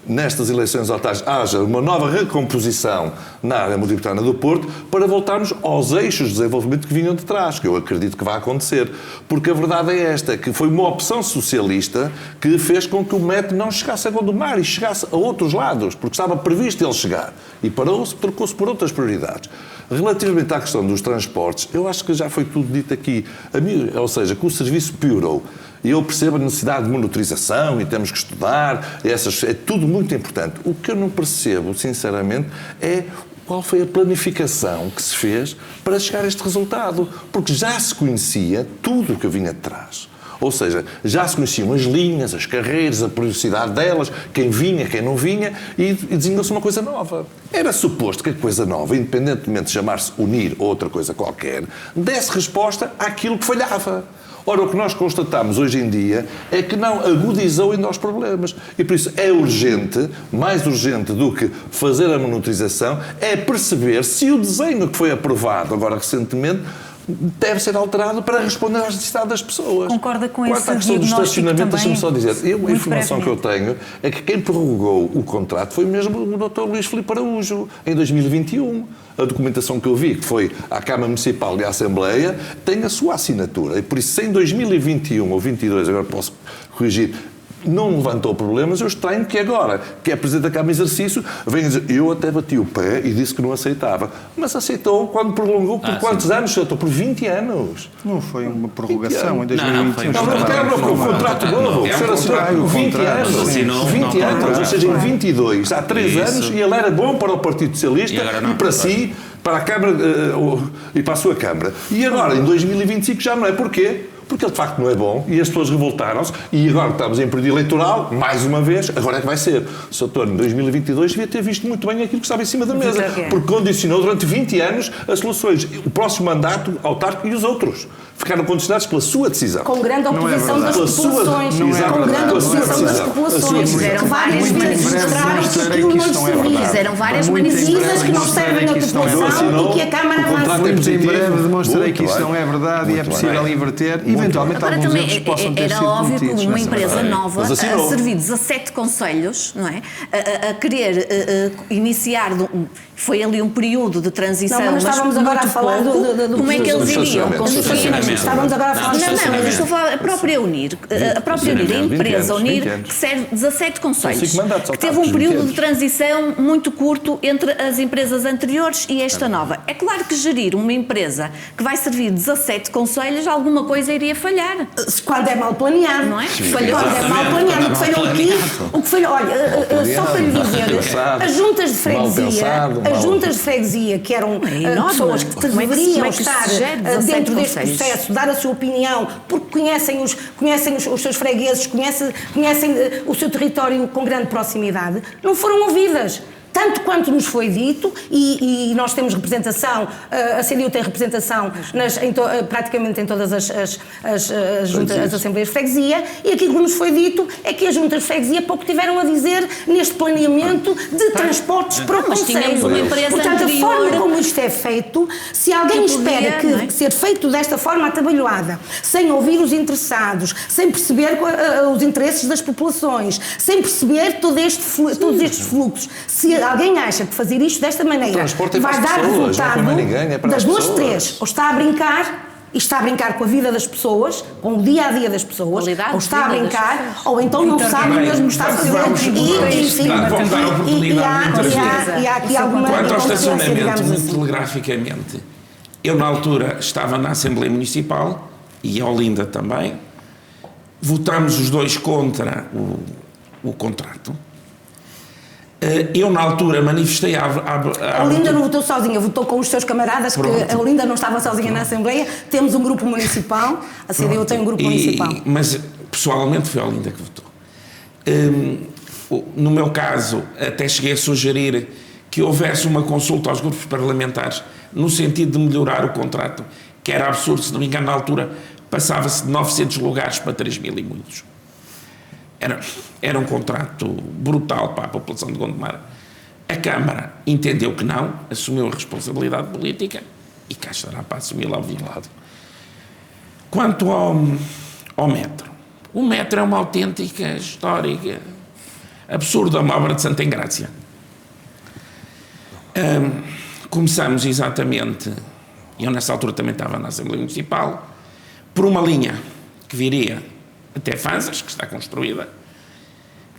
nestas eleições autárquicas haja uma nova recomposição na área metropolitana do Porto para voltarmos aos eixos de desenvolvimento que vinham de trás, que eu acredito que vai acontecer. Porque a verdade é esta, que foi uma opção socialista que fez com que o metro não chegasse a Gondomar e chegasse a outros lados, porque estava previsto ele chegar. E parou-se, trocou-se por outras prioridades. Relativamente à questão dos transportes, eu acho que já foi tudo dito aqui. Ou seja, que o serviço piorou. E eu percebo a necessidade de monitorização e temos que estudar, é tudo muito importante. O que eu não percebo, sinceramente, é qual foi a planificação que se fez para chegar a este resultado. Porque já se conhecia tudo o que vinha de trás. Ou seja, já se conheciam as linhas, as carreiras, a periodicidade delas, quem vinha, quem não vinha, e desenhou-se uma coisa nova. Era suposto que a coisa nova, independentemente de chamar-se unir ou outra coisa qualquer, desse resposta àquilo que falhava. Ora, o que nós constatamos hoje em dia é que não agudizou ainda os problemas. E por isso é urgente, mais urgente do que fazer a monitorização, é perceber se o desenho que foi aprovado agora recentemente deve ser alterado para responder às necessidades das pessoas. Concorda com esse esse diagnóstico? Quanto à questão do estacionamento, deixa-me só dizer, a informação que eu tenho é que quem prorrogou o contrato foi mesmo o Dr. Luís Filipe Araújo, em 2021. A documentação que eu vi, que foi à Câmara Municipal e à Assembleia, tem a sua assinatura. E por isso, se em 2021 ou 2022, agora posso corrigir, não levantou problemas, eu estranho que agora, que é Presidente da Câmara de Exercício, venha dizer, eu até bati o pé e disse que não aceitava. Mas aceitou quando prolongou por quantos anos? Aceitou por 20 anos. Não foi uma prorrogação em 2021. Não, o contrato novo. É um contrato, 20 anos. 20 anos, ou seja, em 22, há 3 anos, e ele era bom para o Partido Socialista e para si, para a Câmara e para a sua Câmara. E agora, em 2025, já não é. Porquê? Porque ele de facto não é bom e as pessoas revoltaram-se e agora que estamos em período eleitoral, mais uma vez, agora é que vai ser. O Sr. António, em 2022, devia ter visto muito bem aquilo que estava em cima da mesa, porque condicionou durante 20 anos as soluções, o próximo mandato autárquico e os outros. ficaram condicionados pela sua decisão. Com grande oposição das populações. Com grande oposição das populações. Que várias vezes mostraram que aquilo não servia. Fizeram várias medidas que não servem à população e que a Câmara avançou. Muito em breve demonstrarei que isso não é verdade e é possível inverter. Eventualmente Agora alguns também erros possam ter sido era óbvio que cometidos uma nessa empresa matéria. nova a servir 17 conselhos, não é? A querer iniciar, foi ali um período de transição, não, mas estávamos agora a falar do como é que eles iriam conseguir? Estávamos agora a falar Não, eu estou a falar a própria Unir, a empresa Unir, que serve 17 conselhos, que teve um período de transição muito curto entre as empresas anteriores e esta nova. É claro que gerir uma empresa que vai servir 17 conselhos, alguma coisa iria falhar. Quando é mal planeado. Não é? Falhou, quando é mal planeado. O que falhou aqui, olha, só para lhe dizer, as juntas de freguesia, que eram pessoas que deveriam estar dentro deste processo, dar a sua opinião, porque conhecem os seus fregueses, conhecem o seu território com grande proximidade, não foram ouvidas. Tanto quanto nos foi dito, e nós temos representação, a CDU tem representação praticamente em todas as Assembleias de Freguesia, e aquilo que nos foi dito é que as juntas de freguesia pouco tiveram a dizer neste planeamento de transportes para o concelho. Portanto, a forma como isto é feito, se alguém espera que ser feito desta forma atabalhoada, sem ouvir os interessados, sem perceber os interesses das populações, sem perceber todos estes fluxos, se alguém acha que fazer isto desta maneira vai dar resultado das duas, três, ou está a brincar, e está a brincar com a vida das pessoas, com o dia-a-dia das pessoas, ou está a brincar, ou então não sabe mesmo está a fazer. E há aqui alguma... Quanto ao estacionamento, muito telegraficamente, eu na altura estava na Assembleia Municipal, e a Olinda também, votámos os dois contra o contrato. Eu, na altura, manifestei a Olinda não votou sozinha, votou com os seus camaradas. Pronto. Que a Olinda não estava sozinha na Assembleia. Temos um grupo municipal, a CDU tem um grupo municipal. Mas, pessoalmente, foi a Olinda que votou. No meu caso, até cheguei a sugerir que houvesse uma consulta aos grupos parlamentares no sentido de melhorar o contrato, que era absurdo, se não me engano, na altura passava-se de 900 lugares para 3.000 e muitos. Era um contrato brutal para a população de Gondomar. A Câmara entendeu que não, assumiu a responsabilidade política e cá estará para assumi-la ao lado. Quanto ao metro, o metro é uma autêntica, histórica, absurda, uma obra de Santa Engrácia. Começamos exatamente, e eu nessa altura também estava na Assembleia Municipal, por uma linha que viria até Fanzas, que está construída,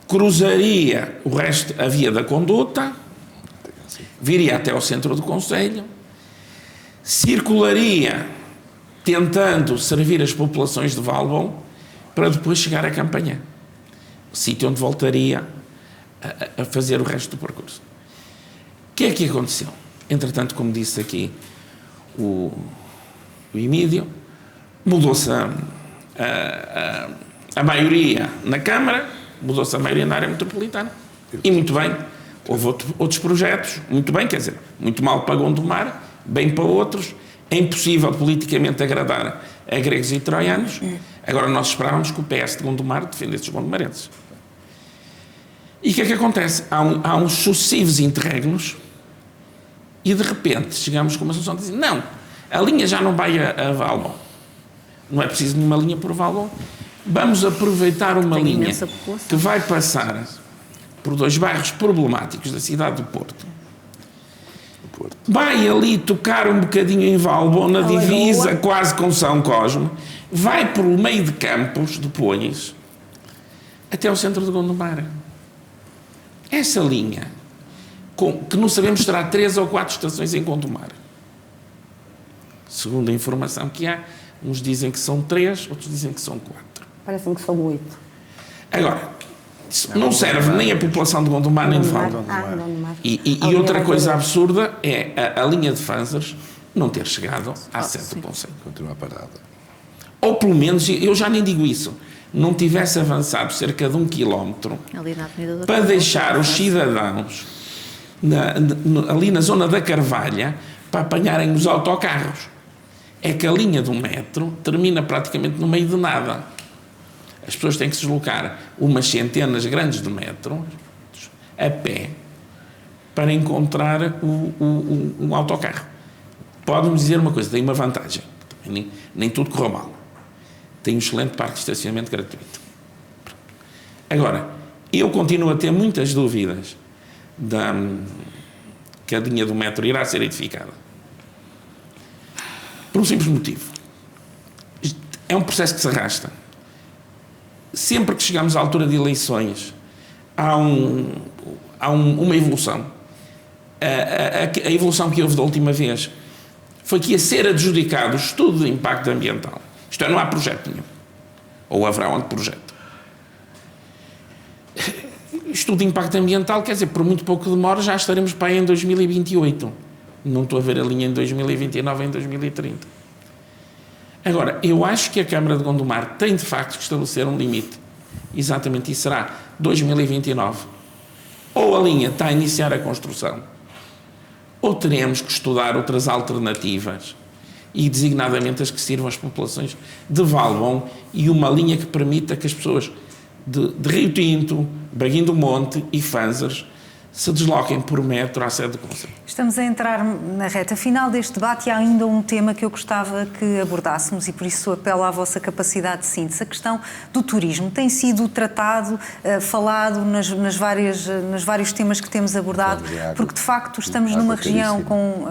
cruzaria o resto, a via da Conduta, viria até ao centro do concelho, circularia tentando servir as populações de Valbom para depois chegar à Campanhã, o sítio onde voltaria a fazer o resto do percurso. O que é que aconteceu? Entretanto, como disse aqui o Emílio, mudou-se a maioria na Câmara, mudou-se a maioria na área metropolitana, e muito bem, houve outros projetos, muito bem, quer dizer, muito mal para Gondomar, bem para outros, é impossível politicamente agradar a gregos e troianos, agora nós esperávamos que o PS de Gondomar defendesse os gondomarenses. E o que é que acontece? Há uns sucessivos interregnos, e de repente chegamos com uma solução de dizer, não, a linha já não vai a Valbom, não é preciso nenhuma linha por Valbom, vamos aproveitar uma linha que vai passar por dois bairros problemáticos da cidade do Porto. Vai ali tocar um bocadinho em Valbom, na divisa quase com São Cosme, vai pelo meio de campos, depois, até ao centro de Gondomar. Essa linha, que não sabemos se terá 3 ou 4 estações em Gondomar. Segundo a informação que há, uns dizem que são 3, outros dizem que são 4. Parece-me que são 8. Agora, não serve nem a população de Gondomar nem de Valbom. E outra coisa absurda é a linha de Fanzas não ter chegado à sede do Conselho. Continua parada. Ou pelo menos, eu já nem digo isso, não tivesse avançado cerca de 1 quilómetro para deixar os cidadãos ali na zona da Carvalha para apanharem os autocarros. é que a linha do metro termina praticamente no meio de nada. As pessoas têm que se deslocar umas centenas grandes de metros a pé para encontrar um autocarro. Pode-me dizer uma coisa, tem uma vantagem, nem tudo correu mal. Tem um excelente parque de estacionamento gratuito. Agora, eu continuo a ter muitas dúvidas que a linha do metro irá ser edificada. Por um simples motivo. É um processo que se arrasta. Sempre que chegamos à altura de eleições, há uma evolução. A evolução que houve da última vez foi que ia ser adjudicado o estudo de impacto ambiental. Isto é, não há projeto nenhum. Ou haverá um projeto. Estudo de impacto ambiental, quer dizer, por muito pouco demora, já estaremos para aí em 2028. Não estou a ver a linha em 2029, em 2030. Agora, eu acho que a Câmara de Gondomar tem, de facto, que estabelecer um limite. Exatamente, e será 2029. Ou a linha está a iniciar a construção, ou teremos que estudar outras alternativas, e designadamente as que sirvam às populações de Valbom, e uma linha que permita que as pessoas de Rio Tinto, Baguim do Monte e Fanzas se desloquem por metro à sede do Conselho. Estamos a entrar na reta final deste debate e há ainda um tema que eu gostava que abordássemos e por isso apelo à vossa capacidade de síntese. A questão do turismo tem sido tratado, falado nos vários temas que temos abordado, porque de facto estamos numa região com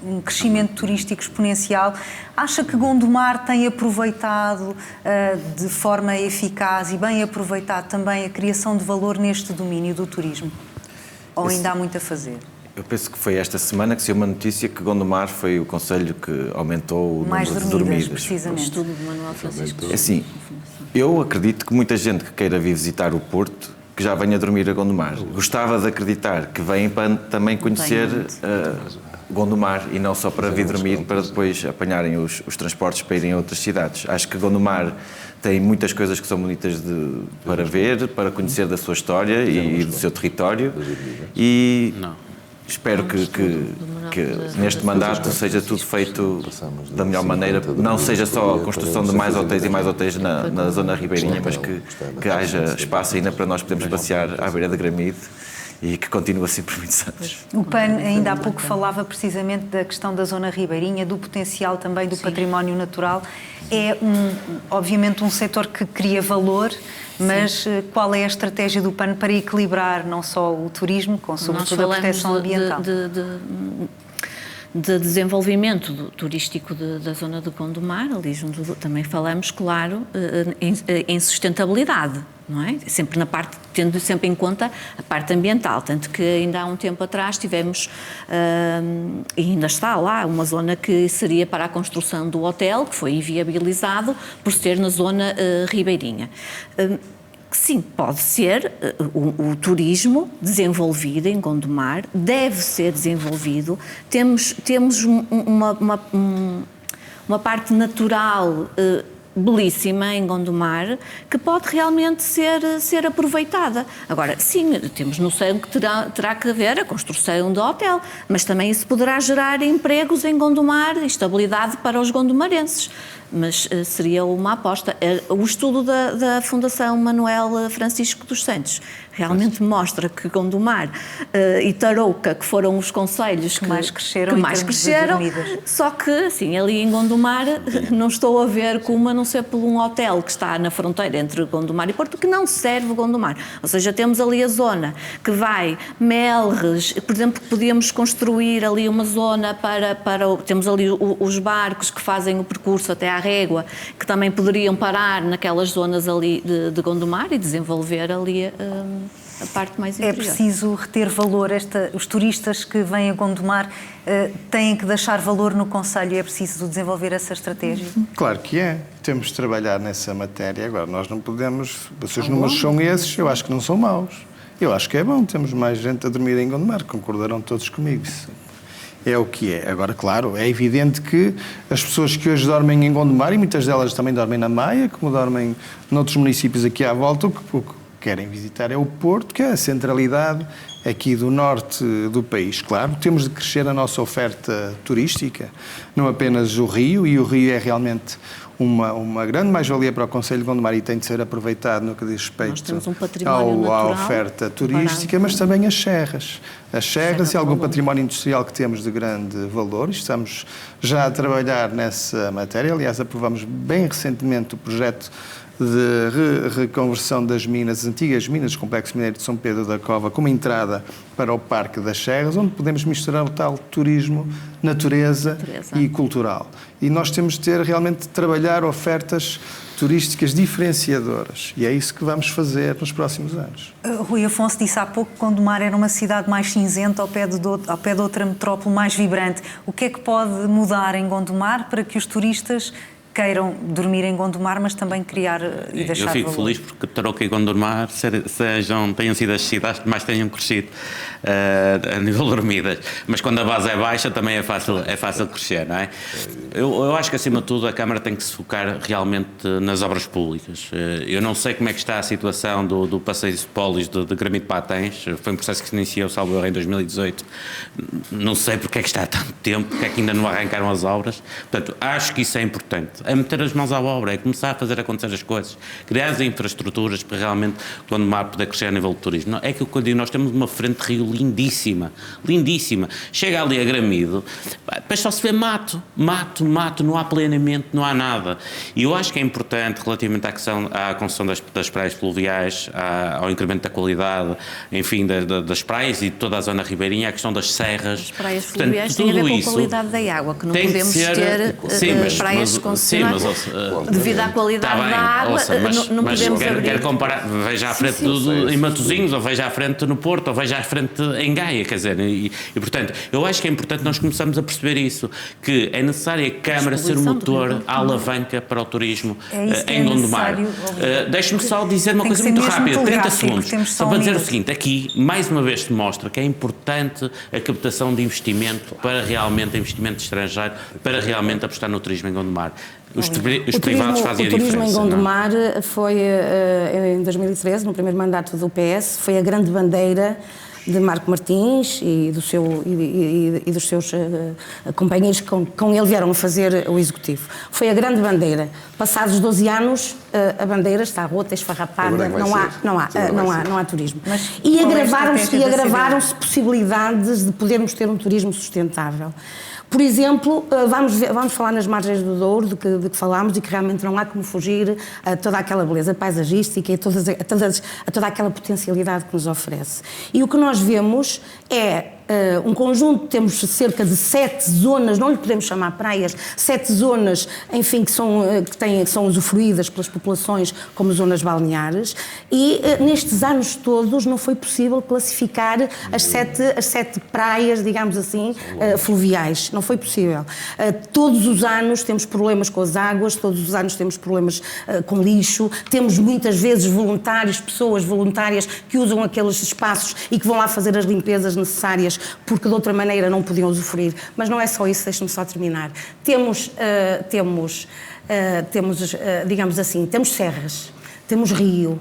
um crescimento turístico exponencial. Acha que Gondomar tem aproveitado de forma eficaz e bem aproveitado também a criação de valor neste domínio do turismo? Ou ainda há muito a fazer? Eu penso que foi esta semana que saiu uma notícia que Gondomar foi o concelho que aumentou o número de dormidas. Precisamente. O estudo de Manuel Francisco. Assim, eu acredito que muita gente que queira vir visitar o Porto, que já venha dormir a Gondomar. Gostava de acreditar que vêm para também conhecer Gondomar e não só para vir dormir, para depois apanharem os transportes para irem a outras cidades. Acho que Gondomar tem muitas coisas que são bonitas para ver, para conhecer da sua história e do seu território e espero que neste mandato seja tudo feito da melhor maneira, não seja só a construção de mais hotéis e mais hotéis na zona ribeirinha, mas que haja espaço ainda para nós podermos passear à beira da Gramide e que continua sempre muito santos. O PAN ainda há pouco falava precisamente da questão da zona ribeirinha, do potencial também do património natural. É obviamente um setor que cria valor, mas qual é a estratégia do PAN para equilibrar não só o turismo, com sobretudo a proteção ambiental? De desenvolvimento turístico da zona de Gondomar, ali junto também falamos, claro, em sustentabilidade, não é? Sempre na parte, tendo sempre em conta a parte ambiental, tanto que ainda há um tempo atrás tivemos, e ainda está lá, uma zona que seria para a construção do hotel, que foi inviabilizado por ser na zona ribeirinha. Sim, pode ser, o turismo desenvolvido em Gondomar deve ser desenvolvido. Temos uma parte natural belíssima em Gondomar que pode realmente ser aproveitada. Agora, sim, temos noção que terá que haver a construção do hotel, mas também isso poderá gerar empregos em Gondomar e estabilidade para os gondomarenses. Mas seria uma aposta. O estudo da Fundação Manuel Francisco dos Santos realmente mostra que Gondomar e Tarouca, que foram os concelhos que mais cresceram, só que, assim, ali em Gondomar não estou a ver como, a não ser por um hotel que está na fronteira entre Gondomar e Porto, que não serve Gondomar. Ou seja, temos ali a zona que vai Melres, por exemplo, podíamos construir ali uma zona para temos ali os barcos que fazem o percurso até à Régua, que também poderiam parar naquelas zonas ali de Gondomar e desenvolver ali a parte mais interior. É preciso reter valor. Os turistas que vêm a Gondomar têm que deixar valor no concelho e é preciso desenvolver essa estratégia? Claro que é. Temos de trabalhar nessa matéria. Agora, nós não podemos... Se os números são esses, eu acho que não são maus. Eu acho que é bom. Temos mais gente a dormir em Gondomar. Concordarão todos comigo. É o que é. Agora, claro, é evidente que as pessoas que hoje dormem em Gondomar, e muitas delas também dormem na Maia, como dormem noutros municípios aqui à volta, o que querem visitar é o Porto, que é a centralidade aqui do norte do país. Claro, temos de crescer a nossa oferta turística, não apenas o Rio, e o Rio é realmente uma grande mais-valia para o Concelho de Gondomar e tem de ser aproveitado no que diz respeito à oferta turística, mas também as serras. As serras e algum património industrial que temos de grande valor. Estamos já a trabalhar nessa matéria. Aliás, aprovamos bem recentemente o projeto de reconversão das minas, as antigas minas do Complexo Mineiro de São Pedro da Cova, como entrada para o Parque das Serras, onde podemos misturar o tal turismo, natureza e cultural. E nós temos de ter realmente de trabalhar ofertas turísticas diferenciadoras. E é isso que vamos fazer nos próximos anos. Rui Afonso disse há pouco que Gondomar era uma cidade mais cinzenta ao pé de outra metrópole mais vibrante. O que é que pode mudar em Gondomar para que os turistas queiram dormir em Gondomar, mas também criar e deixar valor? Eu fico feliz porque Tarouca e Gondomar tenham sido as cidades que mais tenham crescido a nível de dormidas. Mas quando a base é baixa também é fácil crescer, não é? Eu acho que, acima de tudo, a Câmara tem que se focar realmente nas obras públicas. Eu não sei como é que está a situação do passeio de Polis de Gramide Patens. Foi um processo que se iniciou, salvo erro, em 2018. Não sei porque é que está há tanto tempo, porque é que ainda não arrancaram as obras. Portanto, acho que isso é importante. É meter as mãos à obra, é começar a fazer acontecer as coisas, criar as infraestruturas para realmente Gondomar poder crescer a nível de turismo. É aquilo que eu digo, nós temos uma frente de rio lindíssima, lindíssima. Chega ali a Gramido, depois só se vê mato, não há planeamento, não há nada. E eu acho que é importante, relativamente à construção das praias fluviais, ao incremento da qualidade, enfim, das praias e de toda a zona ribeirinha, a questão das serras. As praias fluviais têm a ver com a qualidade da água, que não podemos ter praias concessionárias. Devido à qualidade da água, não podemos abrir. Quero comparar, veja à frente em Matosinhos, ou veja à frente no Porto, ou veja à frente em Gaia, quer dizer, e portanto, eu acho que é importante nós começarmos a perceber isso, que é necessário a Câmara ser o motor, a alavanca para o turismo em Gondomar. Deixe-me só dizer uma coisa muito rápida, 30 segundos, só para dizer o seguinte, aqui, mais uma vez se mostra que é importante a captação de investimento para realmente, investimento estrangeiro, para realmente apostar no turismo em Gondomar. Os privados fazem a diferença. O turismo em Gondomar foi, em 2013, no primeiro mandato do PS, foi a grande bandeira de Marco Martins e dos seus companheiros que com ele vieram a fazer o Executivo. Foi a grande bandeira. Passados 12 anos, a bandeira está rota, esfarrapada, não há turismo. E agravaram-se possibilidades de podermos ter um turismo sustentável. Por exemplo, vamos falar nas margens do Douro, de que falámos, e que realmente não há como fugir a toda aquela beleza paisagística e a toda aquela potencialidade que nos oferece. E o que nós vemos é um conjunto, temos cerca de 7 zonas, não lhe podemos chamar praias, 7 zonas, enfim, que são usufruídas pelas populações como zonas balneares, e nestes anos todos não foi possível classificar as sete praias, digamos assim, fluviais. Não foi possível. Todos os anos temos problemas com as águas, todos os anos temos problemas com lixo, temos muitas vezes pessoas voluntárias que usam aqueles espaços e que vão lá fazer as limpezas necessárias porque de outra maneira não podiam usufruir. Mas não é só isso, deixe-me só terminar. Temos, digamos assim, temos serras, temos rio,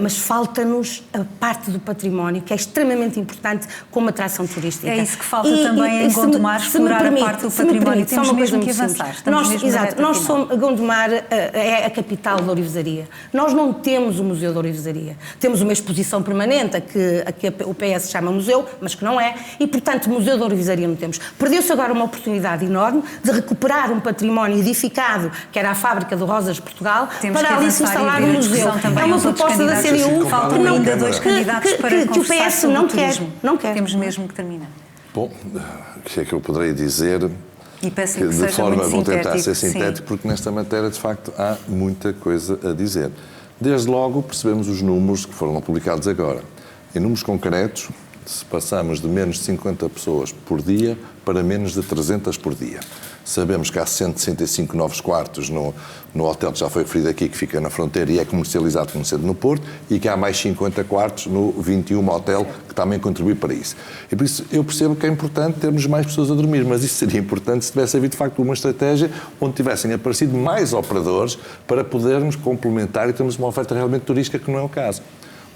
mas falta-nos a parte do património, que é extremamente importante como atração turística. É isso que falta também em Gondomar, explorar a parte do património. Temos mesmo que avançar. Gondomar é a capital da ourivesaria. Nós não temos o Museu da Ourivesaria. Temos uma exposição permanente, a que o PS chama museu, mas que não é, e, portanto, Museu da Ourivesaria não temos. Perdeu-se agora uma oportunidade enorme de recuperar um património edificado, que era a fábrica de Rosas de Portugal, para ali se instalar um museu. É uma proposta da CDU, faltam ainda 2 candidatos para que o PS não quer. Temos mesmo que terminar. Bom, o que é que eu poderei dizer? E peço que de forma vou tentar ser sim. sintético, porque nesta matéria, de facto, há muita coisa a dizer. Desde logo, percebemos os números que foram publicados agora. Em números concretos, se passamos de menos de 50 pessoas por dia para menos de 300 por dia. Sabemos que há 165 novos quartos no hotel que já foi referido aqui, que fica na fronteira e é comercializado como sendo no Porto, e que há mais 50 quartos no 21 hotel, que também contribui para isso. E por isso eu percebo que é importante termos mais pessoas a dormir, mas isso seria importante se tivesse havido, de facto, uma estratégia onde tivessem aparecido mais operadores para podermos complementar e termos uma oferta realmente turística, que não é o caso.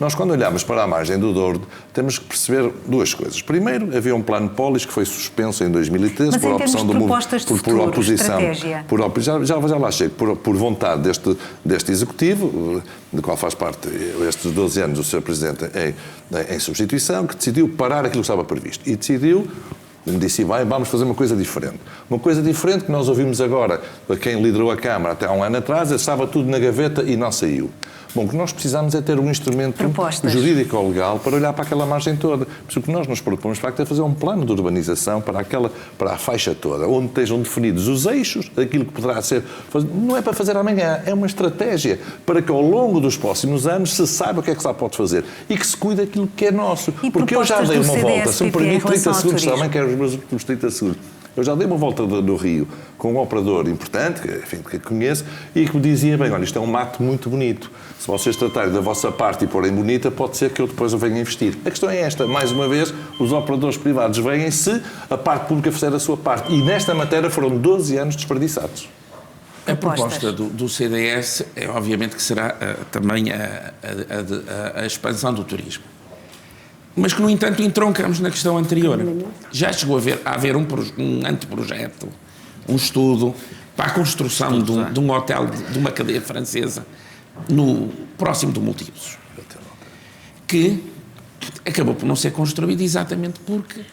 Nós, quando olhamos para a margem do Douro, temos que perceber duas coisas. Primeiro, havia um plano Polis que foi suspenso em 2013 por opção do oposição. Já lá chego. Por vontade deste Executivo, do qual faz parte estes 12 anos o Sr. Presidente em substituição, que decidiu parar aquilo que estava previsto. E decidiu, me disse, vamos fazer uma coisa diferente. Uma coisa diferente que nós ouvimos agora, a quem liderou a Câmara até há um ano atrás, estava tudo na gaveta e não saiu. Bom, o que nós precisamos é ter um instrumento jurídico ou legal para olhar para aquela margem toda. Porque o que nós nos propomos, de facto, é fazer um plano de urbanização para a faixa toda, onde estejam definidos os eixos, aquilo que poderá ser... Não é para fazer amanhã, é uma estratégia para que ao longo dos próximos anos se saiba o que é que se pode fazer e que se cuide daquilo que é nosso. Porque eu já dei uma volta, se me permite 30 segundos, também quero os meus últimos 30 segundos. Eu já dei uma volta do Rio com um operador importante, que conheço, e que me dizia, bem, olha, isto é um mato muito bonito. Se vocês tratarem da vossa parte e porem bonita, pode ser que eu depois venha investir. A questão é esta, mais uma vez, os operadores privados vêm se a parte pública fizer a sua parte. E nesta matéria foram 12 anos desperdiçados. A proposta do CDS é, obviamente, que será também a expansão do turismo. Mas que, no entanto, entroncamos na questão anterior. Já chegou a haver um anteprojeto, um estudo para a construção de um hotel de uma cadeia francesa próximo do Multiusos, que acabou por não ser construído exatamente porque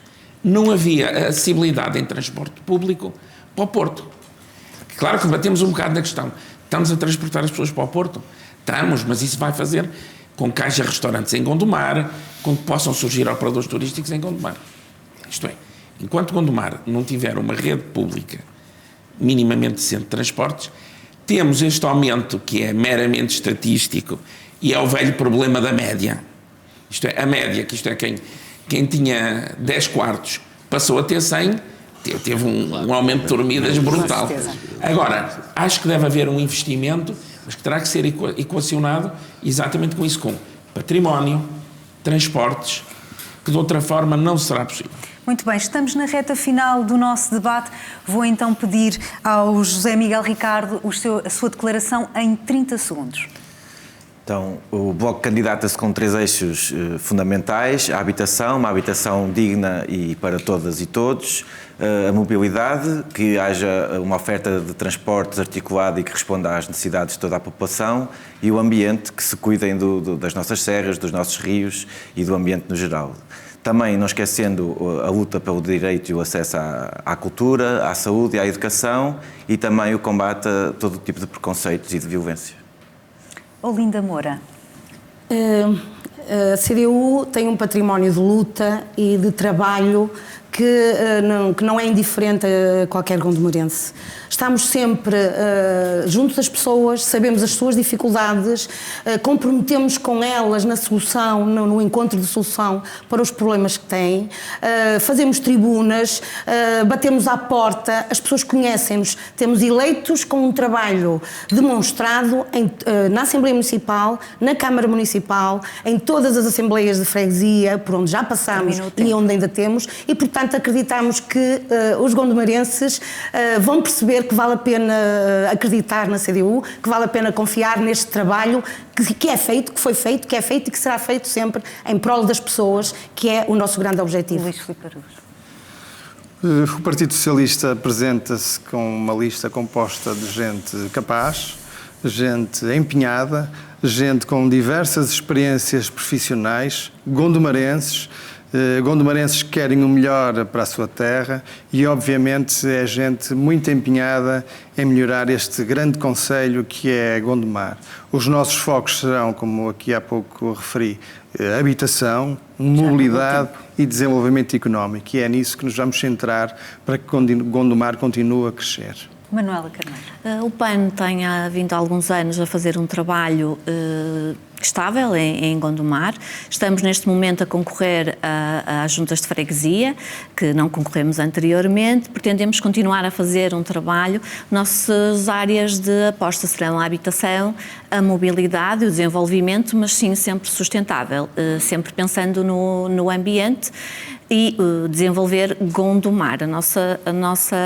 não havia acessibilidade em transporte público para o Porto. Claro que batemos um bocado na questão. Estamos a transportar as pessoas para o Porto? Estamos, mas isso vai fazer com que haja restaurantes em Gondomar, com que possam surgir operadores turísticos em Gondomar. Isto é, enquanto Gondomar não tiver uma rede pública minimamente decente de transportes, temos este aumento que é meramente estatístico e é o velho problema da média. Isto é, a média, que isto é quem tinha 10 quartos passou a ter 100, teve um aumento de dormidas brutal. Agora, acho que deve haver um investimento, mas que terá que ser equacionado exatamente com isso, com património, transportes, que de outra forma não será possível. Muito bem, estamos na reta final do nosso debate. Vou então pedir ao José Miguel Ricardo a sua declaração em 30 segundos. Então, o Bloco candidata-se com 3 eixos fundamentais: a habitação, uma habitação digna e para todas e todos, a mobilidade, que haja uma oferta de transportes articulada e que responda às necessidades de toda a população, e o ambiente, que se cuidem das nossas serras, dos nossos rios e do ambiente no geral. Também não esquecendo a luta pelo direito e o acesso à cultura, à saúde e à educação, e também o combate a todo tipo de preconceitos e de violência. Olinda Moura. A CDU tem um património de luta e de trabalho que não é indiferente a qualquer gondomarense. Estamos sempre junto das pessoas, sabemos as suas dificuldades, comprometemos com elas na solução, no encontro de solução para os problemas que têm, fazemos tribunas, batemos à porta, as pessoas conhecem-nos, temos eleitos com um trabalho demonstrado na Assembleia Municipal, na Câmara Municipal, em todas as Assembleias de Freguesia, por onde já passámos e onde ainda temos, e portanto acreditamos que os gondomarenses vão perceber que vale a pena acreditar na CDU, que vale a pena confiar neste trabalho que é feito, que foi feito, que é feito e que será feito sempre em prol das pessoas, que é o nosso grande objetivo. Luís Filipe Araújo. O Partido Socialista apresenta-se com uma lista composta de gente capaz, gente empenhada, gente com diversas experiências profissionais, gondomarenses que querem o melhor para a sua terra e, obviamente, é gente muito empenhada em melhorar este grande concelho que é Gondomar. Os nossos focos serão, como aqui há pouco referi, habitação, mobilidade e desenvolvimento económico, e é nisso que nos vamos centrar para que Gondomar continue a crescer. Manuela Carneiro. O PAN tem vindo há alguns anos a fazer um trabalho estável em Gondomar. Estamos neste momento a concorrer às juntas de freguesia, que não concorremos anteriormente. Pretendemos continuar a fazer um trabalho. Nossas áreas de aposta serão a habitação, a mobilidade, o desenvolvimento, mas sim sempre sustentável, sempre pensando no ambiente e desenvolver Gondomar. A nossa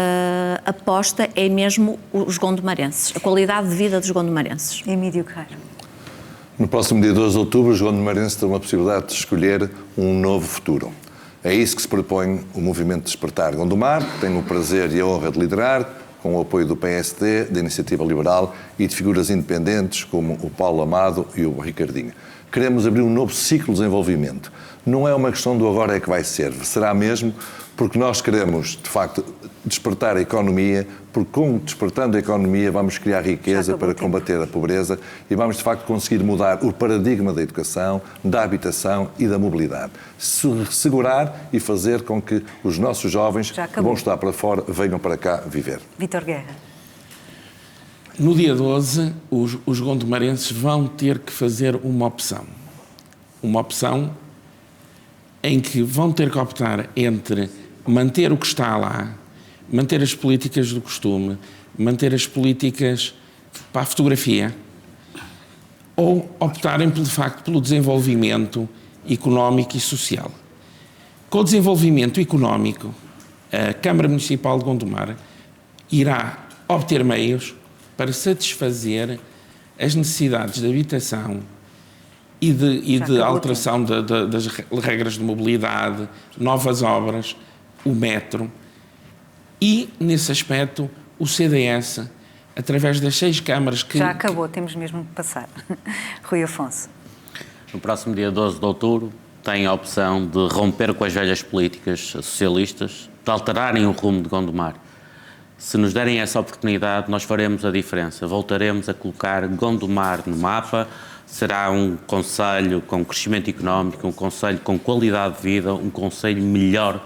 aposta é mesmo os gondomarenses, a qualidade de vida dos gondomarenses. Emílio Guerreiro. No próximo dia 12 de outubro, os gondomarenses terão a possibilidade de escolher um novo futuro. É isso que se propõe o Movimento Despertar Gondomar, que tenho o prazer e a honra de liderar, com o apoio do PSD, da Iniciativa Liberal e de figuras independentes como o Paulo Amado e o Ricardinho. Queremos abrir um novo ciclo de desenvolvimento. Não é uma questão do agora é que vai ser, será mesmo porque nós queremos, de facto, despertar a economia, porque com despertando a economia vamos criar riqueza para combater a pobreza e vamos, de facto, conseguir mudar o paradigma da educação, da habitação e da mobilidade. Segurar e fazer com que os nossos jovens que vão estar para fora venham para cá viver. Vítor Guerra. No dia 12, os gondomarenses vão ter que fazer uma opção. Uma opção em que vão ter que optar entre manter o que está lá, manter as políticas do costume, manter as políticas para a fotografia, ou optarem, de facto, pelo desenvolvimento económico e social. Com o desenvolvimento económico, a Câmara Municipal de Gondomar irá obter meios para satisfazer as necessidades de habitação e de alteração das regras de mobilidade, novas obras, o metro e, nesse aspecto, o CDS, através das 6 câmaras que... Já acabou, temos mesmo de passar. Rui Afonso. No próximo dia 12 de outubro tem a opção de romper com as velhas políticas socialistas, de alterarem o rumo de Gondomar. Se nos derem essa oportunidade, nós faremos a diferença. Voltaremos a colocar Gondomar no mapa. Será um concelho com crescimento económico, um concelho com qualidade de vida, um concelho melhor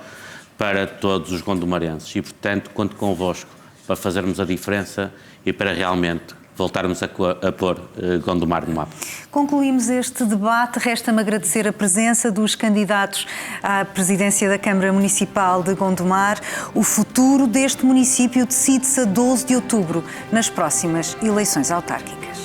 para todos os gondomarenses. E, portanto, conto convosco para fazermos a diferença e para realmente voltarmos a pôr Gondomar no mapa. Concluímos este debate. Resta-me agradecer a presença dos candidatos à presidência da Câmara Municipal de Gondomar. O futuro deste município decide-se a 12 de outubro, nas próximas eleições autárquicas.